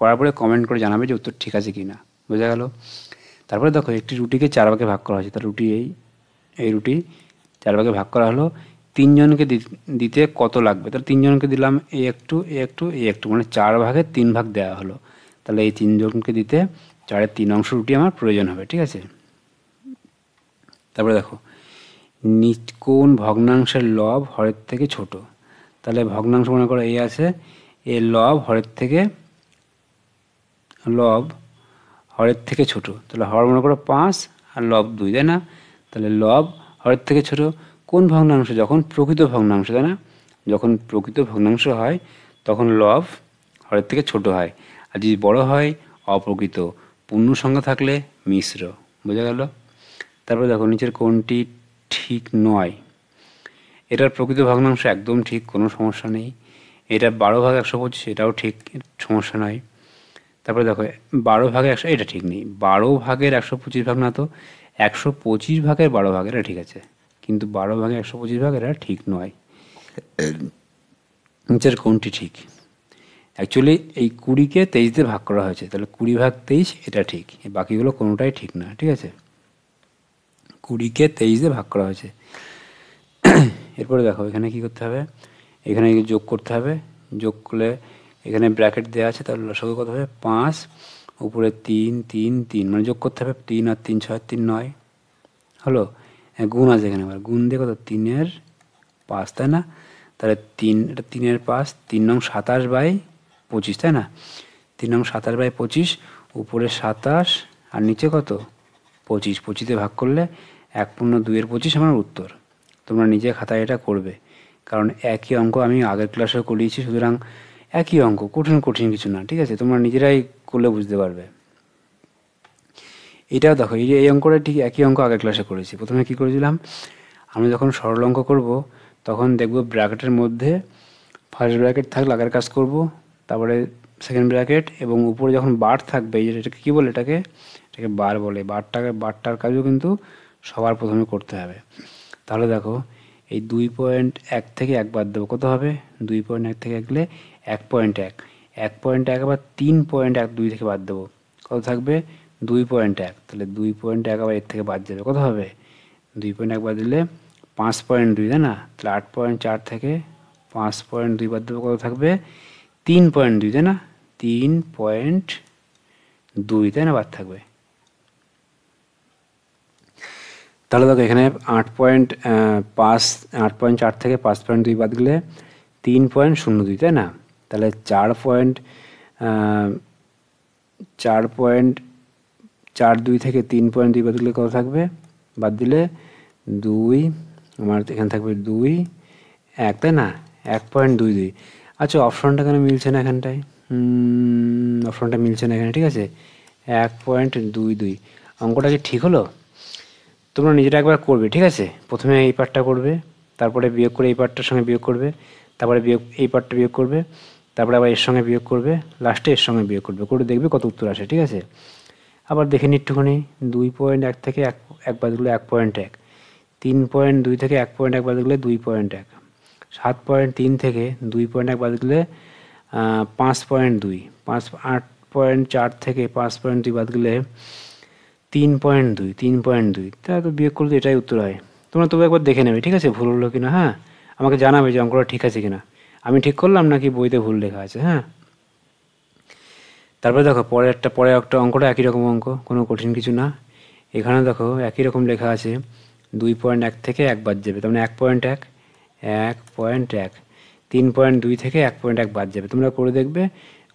করার পরে কমেন্ট করে জানাবে যে উত্তর ঠিক আছে কি না। বোঝা গেল? তারপরে দেখো একটি রুটিকে 4 ভাগে ভাগ করা হয়েছে। তার রুটি এই রুটি 4 ভাগে ভাগ করা হলো। 3 জনকে দিতে কত লাগবে? তাহলে 3 জনকে দিলাম এই একটু মানে 4 ভাগে 3 ভাগ দেওয়া হলো। তাহলে এই 3 জনকে দিতে 4-এর 3 অংশ রুটি আমার প্রয়োজন হবে। ঠিক আছে? তারপরে দেখো কোন ভগ্নাংশের লব হরের থেকে ছোট? তাহলে ভগ্নাংশ মনে করো এই আছে, এর লব হরের থেকে ছোট। তাহলে হর মনে করো 5 আর লব 2, তাই না? তাহলে লব হরের থেকে ছোট কোন ভগ্নাংশ? যখন প্রকৃত ভগ্নাংশ, তাই না? যখন প্রকৃত ভগ্নাংশ হয় তখন লব হরের থেকে ছোট হয়, আর যদি বড় হয় অপ্রকৃত। পূর্ণ সংখ্যা থাকলে মিশ্র। বোঝা গেল? তারপরে দেখো নিচের কোনটি ঠিক নয়? এটার প্রকৃত ভগ্নাংশ একদম ঠিক, কোনো সমস্যা নেই। এটা 12 ভাগ 125, এটাও ঠিক, সমস্যা নয়। তারপরে দেখো 12 ভাগে 100, এটা ঠিক নেই। 12 ভাগের 125 ভাগ না তো, 125 ভাগের 12 ভাগ, এটা ঠিক আছে, কিন্তু 12 ভাগে 125 ভাগ এটা ঠিক নয়। নিচের কোনটি ঠিক? অ্যাকচুয়ালি এই 20কে 23 দিয়ে ভাগ করা হয়েছে, তাহলে 20 ভাগ 23 এটা ঠিক, বাকিগুলো কোনোটাই ঠিক না। ঠিক আছে? 20কে 23 দিয়ে ভাগ করা হয়েছে। এরপরে দেখো এখানে কি করতে হবে, এখানে যোগ করতে হবে। যোগ করলে এখানে ব্র্যাকেট দেওয়া আছে, তাহলে লসাগু কত হবে? 5, উপরে 3 3 3, মানে যোগ করতে হবে 3 আর 3 6 3 9 হলো। গুণ আছে এখানে, আবার গুণ দিয়ে কত? 3-এর 5, তাই না? তাহলে 3, এটা 3-এর 5, 3 নং 27/25, তাই না? 3 নং 27/25, উপরে 27 আর নিচে কত? 25। 25 ভাগ করলে 1/2-এর 25 আমার উত্তর। তোমরা নিজে খাতায় এটা করবে, কারণ একই অঙ্ক আমি আগের ক্লাসেও করিয়েছি, সুতরাং একই অঙ্ক, কঠিন কিছু না। ঠিক আছে? তোমরা নিজেরাই করলে বুঝতে পারবে। এটাও দেখো, এই অঙ্কটা ঠিক একই অঙ্ক আগের ক্লাসে করেছি। প্রথমে কি করেছিলাম, আমি যখন সরল অঙ্ক করব তখন দেখব ব্র্যাকেটের মধ্যে ফার্স্ট ব্র্যাকেট থাকলে আগের কাজ করব, তারপরে সেকেন্ড ব্র্যাকেট, এবং উপরে যখন বার থাকবে, এটাকে কী বলে? এটাকে বার বলে। বারটার কাজও কিন্তু সবার প্রথমে করতে হবে। তাহলে দেখো এই 2.1 থেকে 1 বাদ দেবো, কত হবে? 2.1 থেকে 1 গেলে 1.1, 1.1 আবার 3.12 থেকে বাদ দেবো, কত থাকবে? 2.1। তাহলে 2.1 আবার এর থেকে বাদ যাবে, কত হবে? 2.1 বাদ দিলে 5.2, তাই না? তাহলে 8.4 থেকে 5.2 বাদ দেবো, কত থাকবে? 3.2, তাই না? 3.2, তাই না? বাদ থাকবে। তাহলে দেখো এখানে 8.4 থেকে 5.2 বাদ গেলে 3.02, তাই না? তাহলে 4.42 থেকে 3.2 বাদ দিলে কত থাকবে? বাদ দিলে 2, আমার এখানে থাকবে 2 1, তাই না? 1.22। আচ্ছা, অপশনটা কেন মিলছে না এখানটায়? অপশনটা মিলছে না এখানে। ঠিক আছে? 1.22 অঙ্কটা কি ঠিক হলো? তোমরা নিজেরা একবার করবে। ঠিক আছে? প্রথমে এই পার্টটা করবে, তারপরে বিয়োগ করে এই পার্টটার সঙ্গে বিয়োগ করবে, তারপরে এই পার্টটা বিয়োগ করবে, তারপরে আবার এর সঙ্গে বিয়োগ করবে, লাস্টে এর সঙ্গে বিয়োগ করবে, করে দেখবে কত উত্তর আসে। ঠিক আছে? আবার দেখে নিই একটুখানি। 2.1 থেকে 1 বাদ দিলে 1.1, 3.2 থেকে 1.1 বাদ দিলে 2.1, 7.3 থেকে 2.1 বাদ দিলে 5.2, 8.4 থেকে 5.2 বাদ দিলে 3.2, তাহলে তো বিয়োগ করলে এটাই উত্তর হয়। তোমরা তবু একবার দেখে নেবে। ঠিক আছে? ভুল হলো কিনা, হ্যাঁ, আমাকে জানাবে যে অঙ্কটা ঠিক আছে কিনা, আমি ঠিক করলাম নাকি বইতে ভুল লেখা আছে। হ্যাঁ, তারপরে দেখো পরে একটা অঙ্কটা একই রকম অঙ্ক, কোনো কঠিন কিছু না। এখানে দেখো একই রকম লেখা আছে, 2.1 থেকে 1 বাদ যাবে, তার মানে 1.1, 3.2 থেকে 1.1 বাদ যাবে। তোমরা করে দেখবে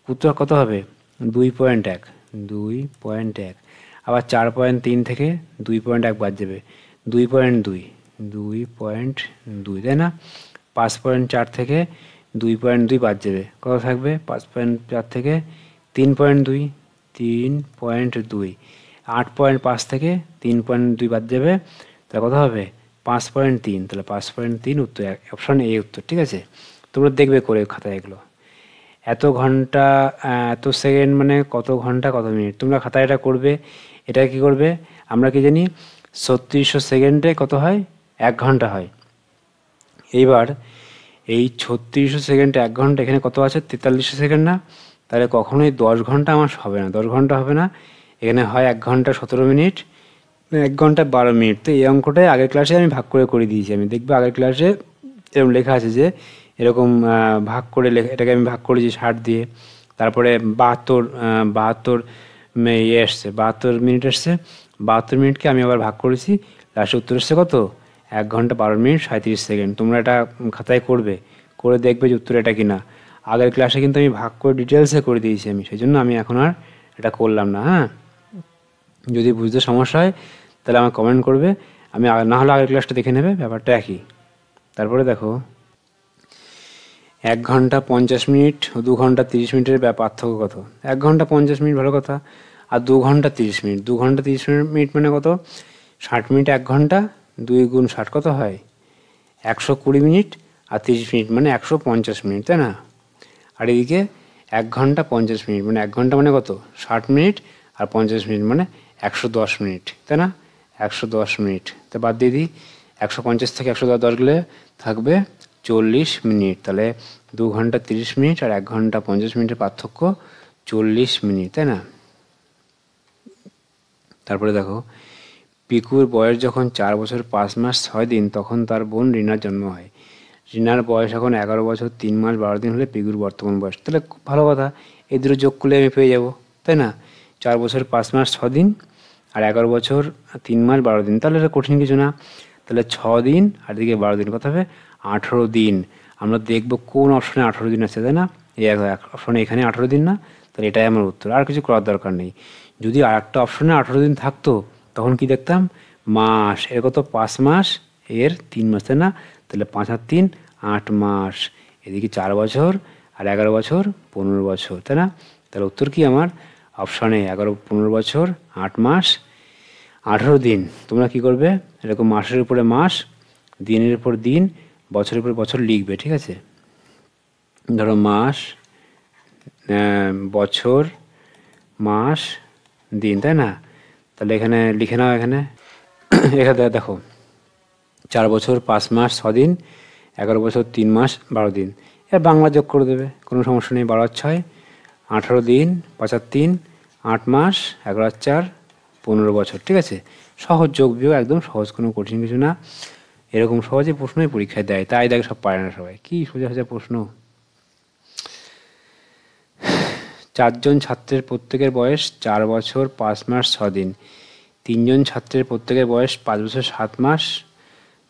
উত্তর কত হবে? 2.1। আবার 4.3 থেকে 2.1 বাদ যাবে, 2.2, তাই না? 5.4 থেকে 2.2 বাদ যাবে, কত থাকবে? 5.4 থেকে 3.2, 8.5 থেকে 3.2 বাদ যাবে, তাহলে কত হবে? 5.3। তাহলে 5.3 উত্তর, অপশন এ উত্তর। ঠিক আছে? তোমরা দেখবে করে খাতায় এগুলো। এত ঘন্টা এত সেকেন্ড মানে কত ঘন্টা কত মিনিট, তোমরা খাতায় এটা করবে। এটা কি করবে, আমরা কি জানি 3600 সেকেন্ডে কত হয়? 1 ঘন্টা হয়। এইবার এই 3600 সেকেন্ডে 1 ঘন্টা, এখানে কত আছে? 4300 সেকেন্ড না? তাহলে কখনোই 10 ঘন্টা আমার হবে না, 10 ঘন্টা হবে না। এখানে হয় 1 ঘন্টা 17 মিনিট, 1 ঘন্টা 12 মিনিট। তো এই অঙ্কটাই আগের ক্লাসে আমি ভাগ করে দিয়েছি। আমি দেখবো আগের ক্লাসে এরকম লেখা আছে যে এরকম ভাগ করে এটাকে আমি ভাগ করেছি 60 দিয়ে। তারপরে 72 ইয়ে এসছে, 72 মিনিট এসছে। 72 মিনিটকে আমি আবার ভাগ করেছি, লাস্টে উত্তর এসছে কত? 1 ঘন্টা 12 মিনিট 37 সেকেন্ড। তোমরা এটা খাতায় করে দেখবে যে উত্তর এটা কিনা। আগের ক্লাসে কিন্তু আমি ভাগ করে ডিটেলসে করে দিয়েছি আমি, সেই জন্য আমি এখন আর এটা করলাম না। হ্যাঁ, যদি বুঝতে সমস্যা হয় তাহলে আমাকে কমেন্ট করবে, আমি না হলে আগের ক্লাসটা দেখে নেবে, ব্যাপারটা একই। তারপরে দেখো 1 ঘন্টা 50 মিনিট ও 2 ঘন্টা 30 মিনিটের পার্থক্য কত? 1 ঘন্টা 50 মিনিট ভালো কথা, আর 2 ঘন্টা 30 মিনিট। 2 ঘন্টা 30 মিনিট মানে কত? 60 মিনিট 1 ঘন্টা, 2 গুণ 60 কত হয়? 120 মিনিট, আর 30 মিনিট মানে 150 মিনিট, তাই না? আর এদিকে 1 ঘন্টা 50 মিনিট মানে 1 ঘন্টা মানে কত? 60 মিনিট, আর 50 মিনিট মানে 110 মিনিট, তাই না? 110 মিনিট। তো বাদ দিয়ে দিই, 150 থেকে 110 গেলে থাকবে 40 মিনিট। তাহলে 2 ঘন্টা 30 মিনিট আর 1 ঘন্টা 50 মিনিটের পার্থক্য 40 মিনিট, তাই না? তারপরে দেখো, পিকুর বয়স যখন 4 বছর 5 মাস 6 দিন তখন তার বোন রিনার জন্ম হয়। রিনার বয়স এখন 11 বছর 3 মাস 12 দিন হলে পিকুর বর্তমান বয়স। তাহলে খুব ভালো কথা, এই দুটো যোগ করলে আমি পেয়ে যাবো, তাই না? 4 বছর 5 মাস 6 দিন আর 11 বছর 3 মাস 12 দিন। তাহলে এটা কঠিন কিছু না। তাহলে 6 দিন আর এদিকে 12 দিন, কত হবে? 18 দিন। আমরা দেখব কোন অপশনে 18 দিন আছে, তাই না? এই অপশনে এখানে 18 দিন না, তাহলে এটাই আমার উত্তর, আর কিছু করার দরকার নেই। যদি আর একটা অপশনে 18 দিন থাকতো তখন কি দেখতাম? মাস। এর কত? 5 মাস, এর 3 মাস, তাই না? তাহলে 5 আর 3 8 মাস। এদিকে 4 বছর আর 11 বছর 15 বছর, তাই না? তাহলে উত্তর কি আমার? অপশানে 11 15 বছর 8 মাস 18 দিন। তোমরা কি করবে? এরকম মাসের উপরে মাস, দিনের উপর দিন, বছরের উপর বছর লিখবে, ঠিক আছে? ধরো মাস, বছর, মাস, দিন, তাই না? তাহলে এখানে লিখে নাও। এখানে এখানে দেখো 4 বছর 5 মাস 6 দিন, 11 বছর 3 মাস 12 দিন। এর বাংলা যোগ করে দেবে, কোনো সমস্যা নেই। 12 আর 6 18 দিন, 5 আর 3 8 মাস, 11 আর 4 15 বছর, ঠিক আছে? সহজ যোগ বিয়োগ, একদম সহজ, কোনো কঠিন কিছু না। এরকম সহজে প্রশ্নই পরীক্ষায় দেয়, তাই দেখে সব পারে না সবাই। কি সোজা সোজা প্রশ্ন। 4 জন ছাত্রের প্রত্যেকের বয়স 4 বছর 5 মাস 6 দিন। 3 জন ছাত্রের প্রত্যেকের বয়স 5 বছর 7 মাস,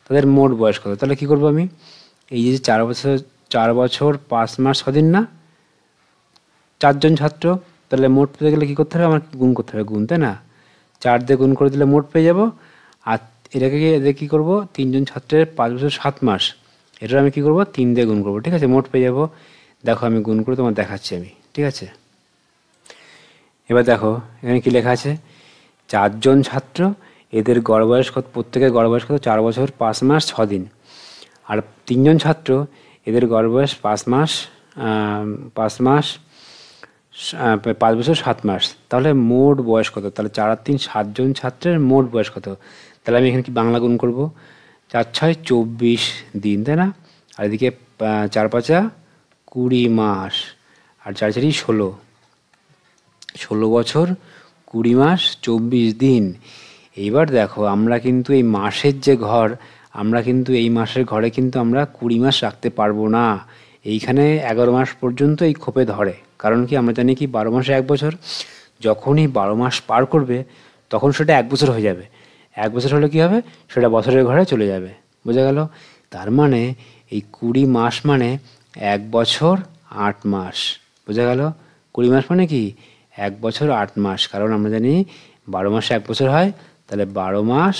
তাদের মোট বয়স কত? তাহলে কী করবো আমি? এই যে 4 বছর 5 মাস 6 দিন না, 4 জন ছাত্র, তাহলে মোট পেতে গেলে কী করতে হবে? আমার গুণ করতে হবে, গুণ, তাই না? 4 দিয়ে গুণ করে দিলে মোট পেয়ে যাব। আর এদের কী করবো? 3 জন ছাত্রের 5 বছর 7 মাস, এটা আমি কী করবো? 3 দিয়ে গুণ করবো, ঠিক আছে? মোট পেয়ে যাব। দেখো আমি গুণ করে তোমার দেখাচ্ছি আমি, ঠিক আছে? এবার দেখো এখানে কি লেখা আছে? 4 জন ছাত্র, এদের গড় বয়স কত? প্রত্যেকের গড় বয়স কত? 4 বছর 5 মাস 6 দিন। আর 3 জন ছাত্র, এদের গড় বয়স 5 বছর 7 মাস। তাহলে মোট বয়স কত? তাহলে 4 আর 3 7 জন ছাত্রের মোট বয়স কত? তাহলে আমি এখানে কি বাংলা গুণ করব? 4 6 24 দিন, তাই না? আর এদিকে 4 5 20 মাস, আর 4 4 16 বছর 20 মাস 24 দিন। এইবার দেখো আমরা কিন্তু এই মাসের যে ঘর, আমরা কিন্তু এই মাসের ঘরে কিন্তু আমরা 20 মাস রাখতে পারবো না। এইখানে 11 মাস পর্যন্ত এই খোপে ধরে, কারণ কি আমরা জানি কি 12 মাসে 1 বছর। যখনই 12 মাস পার করবে তখন সেটা 1 বছর হয়ে যাবে। 1 বছর হলে কি হবে? সেটা বছরের ঘরে চলে যাবে। বোঝা গেল? তার মানে এই 20 মাস মানে 1 বছর 8 মাস। বোঝা গেল? 20 মাস মানে কি? 1 বছর 8 মাস। কারণ আমরা জানি 12 মাসে 1 বছর হয়, তাহলে 12 মাস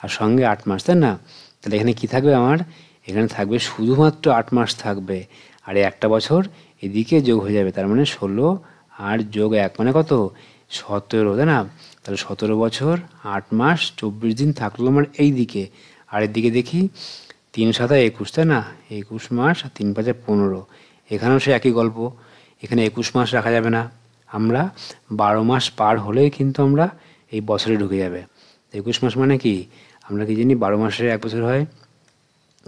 আর সঙ্গে 8 মাস, তাই না? তাহলে এখানে কি থাকবে আমার? এখানে থাকবে শুধুমাত্র 8 মাস থাকবে, আর এই একটা বছর এদিকে যোগ হয়ে যাবে। তার মানে 16 আর যোগ 1 মানে কত? 17, তাই না? তাহলে 17 বছর 8 মাস 24 দিন থাকলো আমার এই দিকে। আর এদিকে দেখি 3 7 21, তাই না? 21 মাস আর 3 5 15। এখানেও সে একই গল্প, এখানে 21 মাস রাখা যাবে না। আমরা 12 মাস পার হলেই কিন্তু আমরা এই বছরে ঢুকে যাবে। 21 মাস মানে কি? আমরা কি জানি 12 মাসে 1 বছর হয়,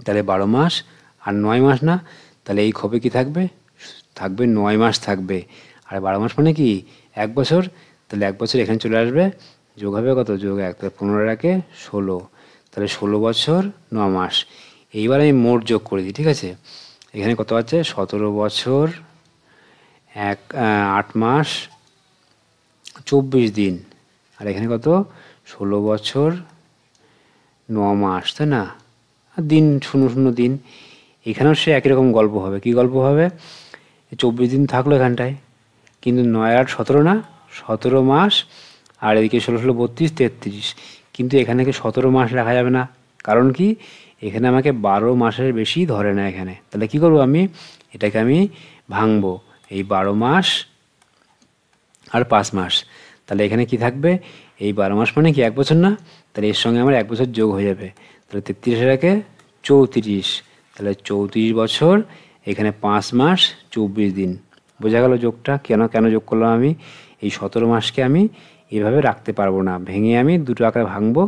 তাহলে 12 মাস আর 9 মাস না, তাহলে এই খোপে কি থাকবে? থাকবে 9 মাস থাকবে। আর 12 মাস মানে কি 1 বছর, তাহলে 1 বছর এখানে চলে আসবে, যোগ হবে কত, যোগ 1, তাহলে 15 একে 16, তাহলে 16 বছর 9 মাস। এইবার আমি মোট যোগ করে দিই, ঠিক আছে। এখানে কত আছে, 17 বছর 8 মাস 24 দিন, আর এখানে কত 16 বছর 9 মাস, তাই না, আর দিন 00 দিন। এখানেও সে একই রকম গল্প হবে। কি গল্প হবে, 24 দিন থাকলো এখানটায়, কিন্তু 9 আর 17 না, 17 মাস, আর এদিকে 16 16 32 33, কিন্তু এখানে কি 17 মাস লেখা যাবে না, কারণ কি এখানে আমাকে 12 মাসের বেশি ধরে না এখানে। তাহলে কি করব, আমি এটাকে আমি ভাঙবো, এই 12 মাস আর 5 মাস, তাহলে এখানে কি থাকবে, এই 12 মাস মানে কি 1 বছর না, তাহলে এর সঙ্গে আমার 1 বছর যোগ হয়ে যাবে, তাহলে 33 একে 34, তাহলে 34 বছর, এখানে 5 মাস 24 দিন। বোঝা গেল যোগটা, কেন কেন যোগ করলাম আমি। এই 17 মাসকে আমি এভাবে রাখতে পারবো না, ভেঙে আমি দুটো আকারে ভাঙবো,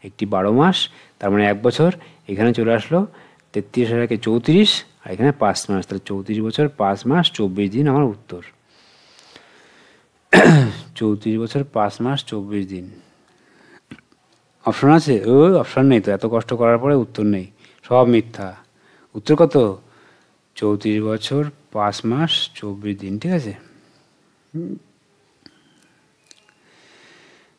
একটি 12 মাস, তার মানে 1 বছর, এখানে চলে আসলো 33 একে 34, আর এখানে 5 মাস, তাহলে 34 বছর 5 মাস 24 দিন আমার উত্তর। 34 বছর 5 মাস 24 দিন। অপশন আছে? ও অপশন নেই তো, এত কষ্ট করার পরে উত্তর নেই, সব মিথ্যা। উত্তর কত, 34 বছর 5 মাস 24 দিন, ঠিক আছে।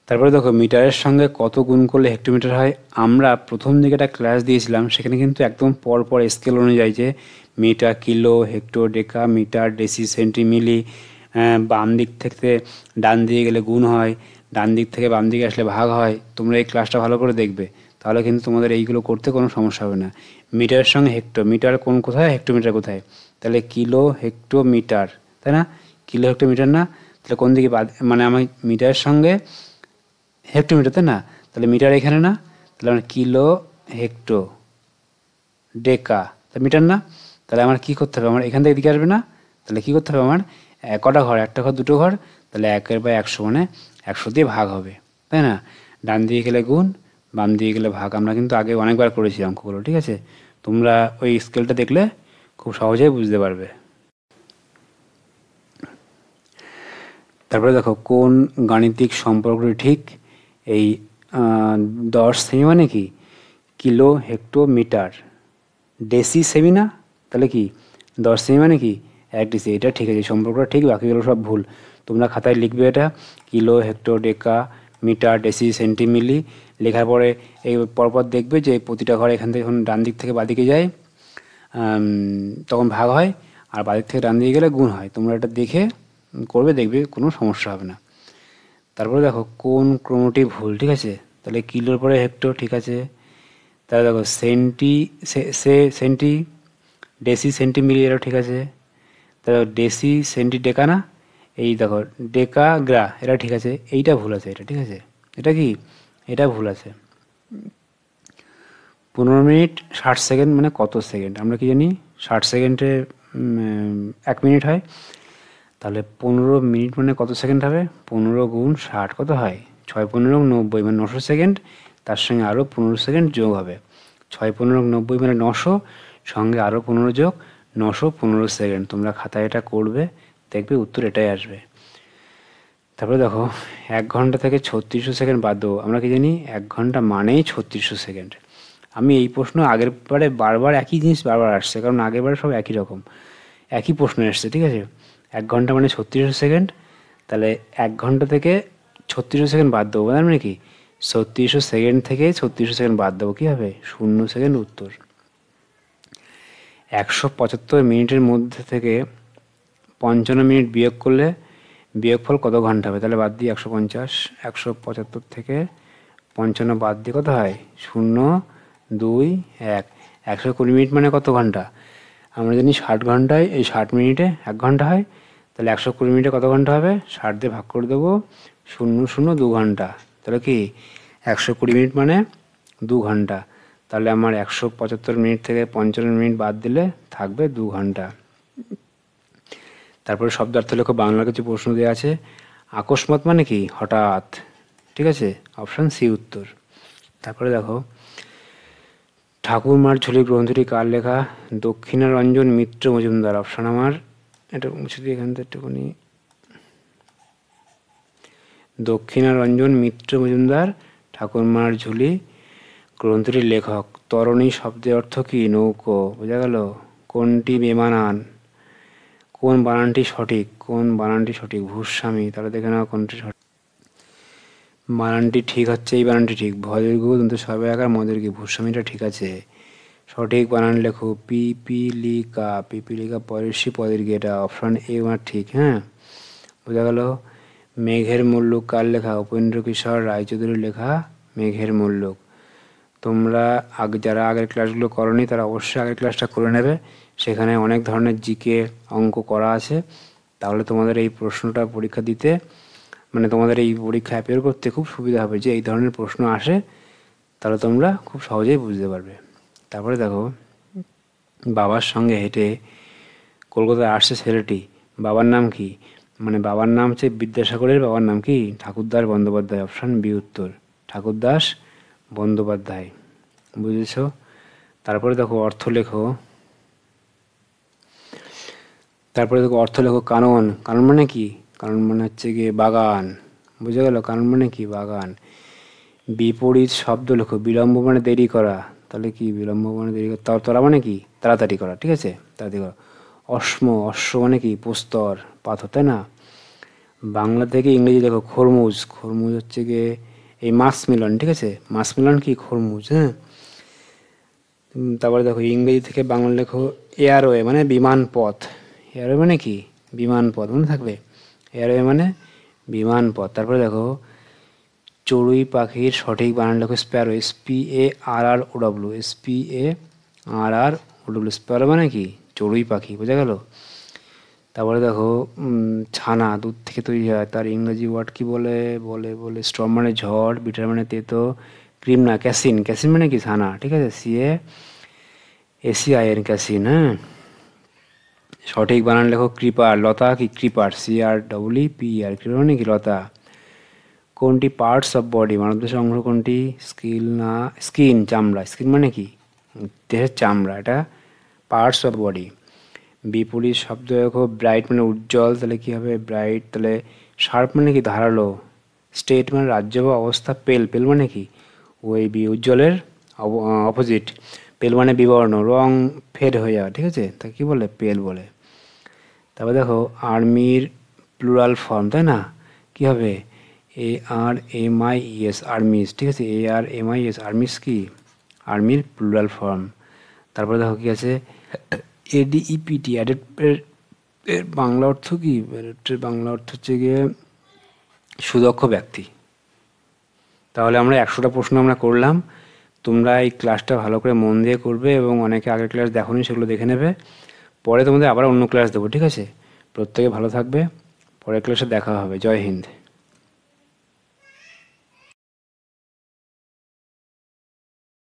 তারপরে দেখো মিটারের সঙ্গে কত গুণ করলে হেক্টোমিটার হয়। আমরা প্রথম দিকে একটা ক্লাস দিয়েছিলাম, সেখানে কিন্তু একদম পরপর স্কেল অনুযায়ী যে metre, kilo, hecto, deca, metre, deci, centi, মিলি, বাম দিক থেকে ডান দিকে গেলে গুণ হয়, ডান দিক থেকে বাম দিকে আসলে ভাগ হয়। তোমরা এই ক্লাসটা ভালো করে দেখবে, তাহলে কিন্তু তোমাদের এইগুলো করতে কোনো সমস্যা হবে না। মিটারের সঙ্গে হেক্টো, মিটার কোন কোথায়, হেক্টোমিটার কোথায়, তাহলে কিলো হেক্টোমিটার, তাই না, কিলো হেক্টোমিটার না, তাহলে কোন দিকে মানে আমি মিটারের সঙ্গে হেক্টোমিটার, তাই না, তাহলে মিটার এখানে না, তাহলে আমার কিলো হেক্টো ডেকা, তা মিটার না, তাহলে আমার কী করতে হবে, আমার এখান থেকে দিকে আসবে না, তাহলে কী করতে হবে, আমার কটা ঘর, একটা ঘর দুটো ঘর, তাহলে 1/100 মানে 100 দিয়ে ভাগ হবে, তাই না। ডান দিকে গেলে গুণ, বাম দিকে গেলে ভাগ। আমরা কিন্তু আগে অনেকবার করেছি অঙ্কগুলো, ঠিক আছে। তোমরা ওই স্কেলটা দেখলে খুব সহজেই বুঝতে পারবে। তারপরে দেখো কোন গাণিতিক সম্পর্কটি ঠিক। এই 10 সেমি মানে কি কিলো হেক্টোমিটার, ডেসি সেমি না, তাহলে কি 10 সেমি মানে কি 1 ডেসি, এটা ঠিক আছে, সম্পর্কটা ঠিক, বাকিগুলো সব ভুল। তোমরা খাতায় লিখবে এটা, kilo hecto deca metre deci centi milli, লেখার পরে এই পরপর দেখবে যে প্রতিটা ঘর এখান থেকে যখন ডান দিক থেকে বাদিকে যায় তখন ভাগ হয়, আর বাদিক থেকে ডান দিকে গেলে গুণ হয়। তোমরা এটা দেখে করবে, দেখবে কোনো সমস্যা হবে না। তারপরে দেখো কোন ক্রমটি ভুল, ঠিক আছে। তাহলে কিলোর পরে হেক্টো, ঠিক আছে। তাহলে দেখো সেন্টি ডেসি সেন্টি মিলি, এটাও ঠিক আছে। তাহলে ডেসি সেন্টি ডেকা না, এই দেখো ডেকা গ্রা, এটা ঠিক আছে, এইটা ভুল আছে, এটা ঠিক আছে, এটা কি, এটা ভুল আছে। 15 মিনিট 60 সেকেন্ড মানে কত সেকেন্ড, আমরা কি জানি 60 সেকেন্ডে 1 মিনিট হয়, তাহলে 15 মিনিট মানে কত সেকেন্ড হবে, 15 গুণ 60 কত হয়, 6 15 90 মানে 900 সেকেন্ড, তার সঙ্গে আরও 15 সেকেন্ড যোগ হবে, 6 15 90 মানে 900, সঙ্গে আরও 15 যোগ 915 সেকেন্ড। তোমরা খাতায় এটা করবে, দেখবে উত্তর এটাই আসবে। তারপরে দেখো 1 ঘন্টা থেকে 3600 সেকেন্ড বাদ দেবো। আমরা কি জানি 1 ঘন্টা মানেই 3600 সেকেন্ড। আমি এই প্রশ্ন আগের বারে বারবার একই জিনিস বারবার আসছে, কারণ আগের বারে সব একই রকম একই প্রশ্ন এসছে, ঠিক আছে। 1 ঘন্টা মানে 3600 সেকেন্ড, তাহলে 1 ঘন্টা থেকে 3600 সেকেন্ড বাদ দেবো, মানে কি 3600 সেকেন্ড থেকে 3600 সেকেন্ড বাদ দেবো, কী হবে 0 সেকেন্ড উত্তর। 175 মিনিটের মধ্যে থেকে 55 মিনিট বিয়োগ করলে বিয়োগফল কত ঘন্টা হবে, তাহলে বাদ দিই 150, 175 থেকে 55 বাদ দিয়ে কত হয় 0 2 1, 120 মিনিট মানে কত ঘন্টা, আমরা জানি 60 ঘন্টায় এই 60 মিনিটে 1 ঘন্টা হয়, তাহলে 120 মিনিটে কত ঘন্টা হবে, 60 দিয়ে ভাগ করে দেবো, 0 0 2 ঘন্টা, তাহলে কি 120 মিনিট মানে 2 ঘন্টা, তাহলে আমার 175 মিনিট থেকে 55 মিনিট বাদ দিলে থাকবে 2 ঘন্টা। তারপরে শব্দার্থ লেখো, বাংলার কিছু প্রশ্ন দেওয়া আছে। আকস্মাৎ মানে কি হঠাৎ, ঠিক আছে, অপশান সি উত্তর। তারপরে দেখো ঠাকুরমার ঝুলি গ্রন্থটি কার লেখা, দক্ষিণারঞ্জন মিত্র মজুমদার, অপশান আমার এটা মুছে দিই এখান থেকে একটুখানি, দক্ষিণারঞ্জন মিত্র মজুমদার ঠাকুরমার ঝুলি গ্রন্থটির লেখক। তরণী শব্দের অর্থ কি? নৌকো। বোঝা গেল? কোনটি বেমানান? কোন বানানটি সঠিক? কোন বানানটি সঠিক? ভূস্বামী। তাহলে দেখে নাও কোনটি সঠিক। বানানটি ঠিক হচ্ছে এই বানানটি ঠিক, ভদীর্ঘ দন্ত সর্বাকার মদীর্ঘ, ভূস্বামীটা ঠিক আছে। সঠিক বানান লেখো। পিপিলিকা, পিপিলিকা পরেশী পদীর্ঘ, এটা অপশন এ আমার ঠিক। হ্যাঁ, বোঝা গেল? মেঘের মুল্লুক কার লেখা? উপেন্দ্র কিশোর রায়চৌধুরীর লেখা মেঘের মুল্লুক। তোমরা যারা আগের ক্লাসগুলো করনি তারা অবশ্যই আগের ক্লাসটা করে নেবে, সেখানে অনেক ধরনের জিকে অঙ্ক করা আছে। তাহলে তোমাদের এই প্রশ্নটা পরীক্ষা দিতে, মানে তোমাদের এই পরীক্ষা অ্যাপিয়ার করতে খুব সুবিধা হবে, যে এই ধরনের প্রশ্ন আসে, তাহলে তোমরা খুব সহজেই বুঝতে পারবে। তারপরে দেখো, বাবার সঙ্গে হেঁটে কলকাতায় আসছে ছেলেটি, বাবার নাম কি? মানে বাবার নাম হচ্ছে বিদ্যাসাগরের বাবার নাম কি? ঠাকুরদাস বন্দ্যোপাধ্যায়। অপশান বি উত্তর, ঠাকুরদাস বন্দ্যোপাধ্যায়। বুঝেছ? তারপরে দেখো অর্থ লেখো। অর্থ লেখো। কানন, কানন মানে কি? কানন মানে হচ্ছে গিয়ে বাগান। বুঝে গেল? কানন মানে কি? বাগান। বিপরীত শব্দ লেখো। বিলম্ব মানে দেরি করা, তাহলে কি? বিলম্ব মানে দেরি করা। তরতরা মানে কি? তাড়াতাড়ি করা, ঠিক আছে? তাড়াতাড়ি করা। অশ্ম, অশ্ব মানে কি? প্রস্তর, পাথর, তাই না? বাংলা থেকে ইংরেজি লেখো। খরমুজ, খরমুজ হচ্ছে গিয়ে এই মাছ মিলন, ঠিক আছে? মাছ মিলন কি? খরমুজ। হ্যাঁ, তারপরে দেখো ইংরেজি থেকে বাংলা লেখো। এয়ারওয়ে মানে বিমান পথ। এয়ারওয়ে মানে কি? বিমান পথ, মনে থাকবে? এয়ারওয়ে মানে বিমান পথ। তারপরে দেখো চড়ুই পাখির সঠিক বানান লেখো। স্প্যারো, SPARROW, SPARROW, স্প্যারো মানে কি? চড়ুই পাখি। বোঝা গেল? তারপরে দেখো ছানা দুধ থেকে তৈরি হয়, তার ইংরেজি ওয়ার্ড কি বলে? বলে বলে স্ট্রম মানে ঝড়, বিটার মানে তেতো, ক্রিম না ক্যাসিন, ক্যাসিন মানে কি? ছানা, ঠিক আছে? CASIN, casein. হ্যাঁ, সঠিক বানান লেখো। কৃপার, লতা কি? কৃপার, CREEPR, কৃপার মানে কি? লতা। কোনটি পার্টস অফ বডি? মানবদেহের অঙ্গ কোনটি? স্কিন, চামড়া। স্কিন মানে কি? দেহের চামড়া, এটা পার্টস অফ বডি। বিপরীত শব্দ দেখো। ব্রাইট মানে উজ্জ্বল, তাহলে কি হবে? ব্রাইট। তাহলে শার্প মানে কি? ধারালো। স্টেট মানে রাজ্য বা অবস্থা। পেল, পেল মানে কি? ওই উজ্জ্বলের অপোজিট। পেল মানে বিবর্ণ, রং ফেড হয়ে যাওয়া, ঠিক আছে? তা কি বলে? পেল বলে। তারপর দেখো আর্মির প্লুরাল ফর্ম, তাই না? কি হবে? ARMIES, আর্মিস, ঠিক আছে? ARMIS, আর্মিস কি? আর্মির প্লুরাল ফর্ম। তারপরে দেখো কি আছে? ADEPT, অ্যাডেপ্টের বাংলা অর্থ কি? অ্যাডেপ্টের বাংলা অর্থ হচ্ছে গিয়ে সুদক্ষ ব্যক্তি। তাহলে আমরা 100টা প্রশ্ন আমরা করলাম। তোমরা এই ক্লাসটা ভালো করে মন দিয়ে করবে, এবং অনেকে আগের ক্লাস দেখোনি সেগুলো দেখে নেবে। পরে তোমাদের আবার অন্য ক্লাস দেবো, ঠিক আছে? প্রত্যেকে ভালো থাকবে। পরের ক্লাসে দেখা হবে। জয় হিন্দ।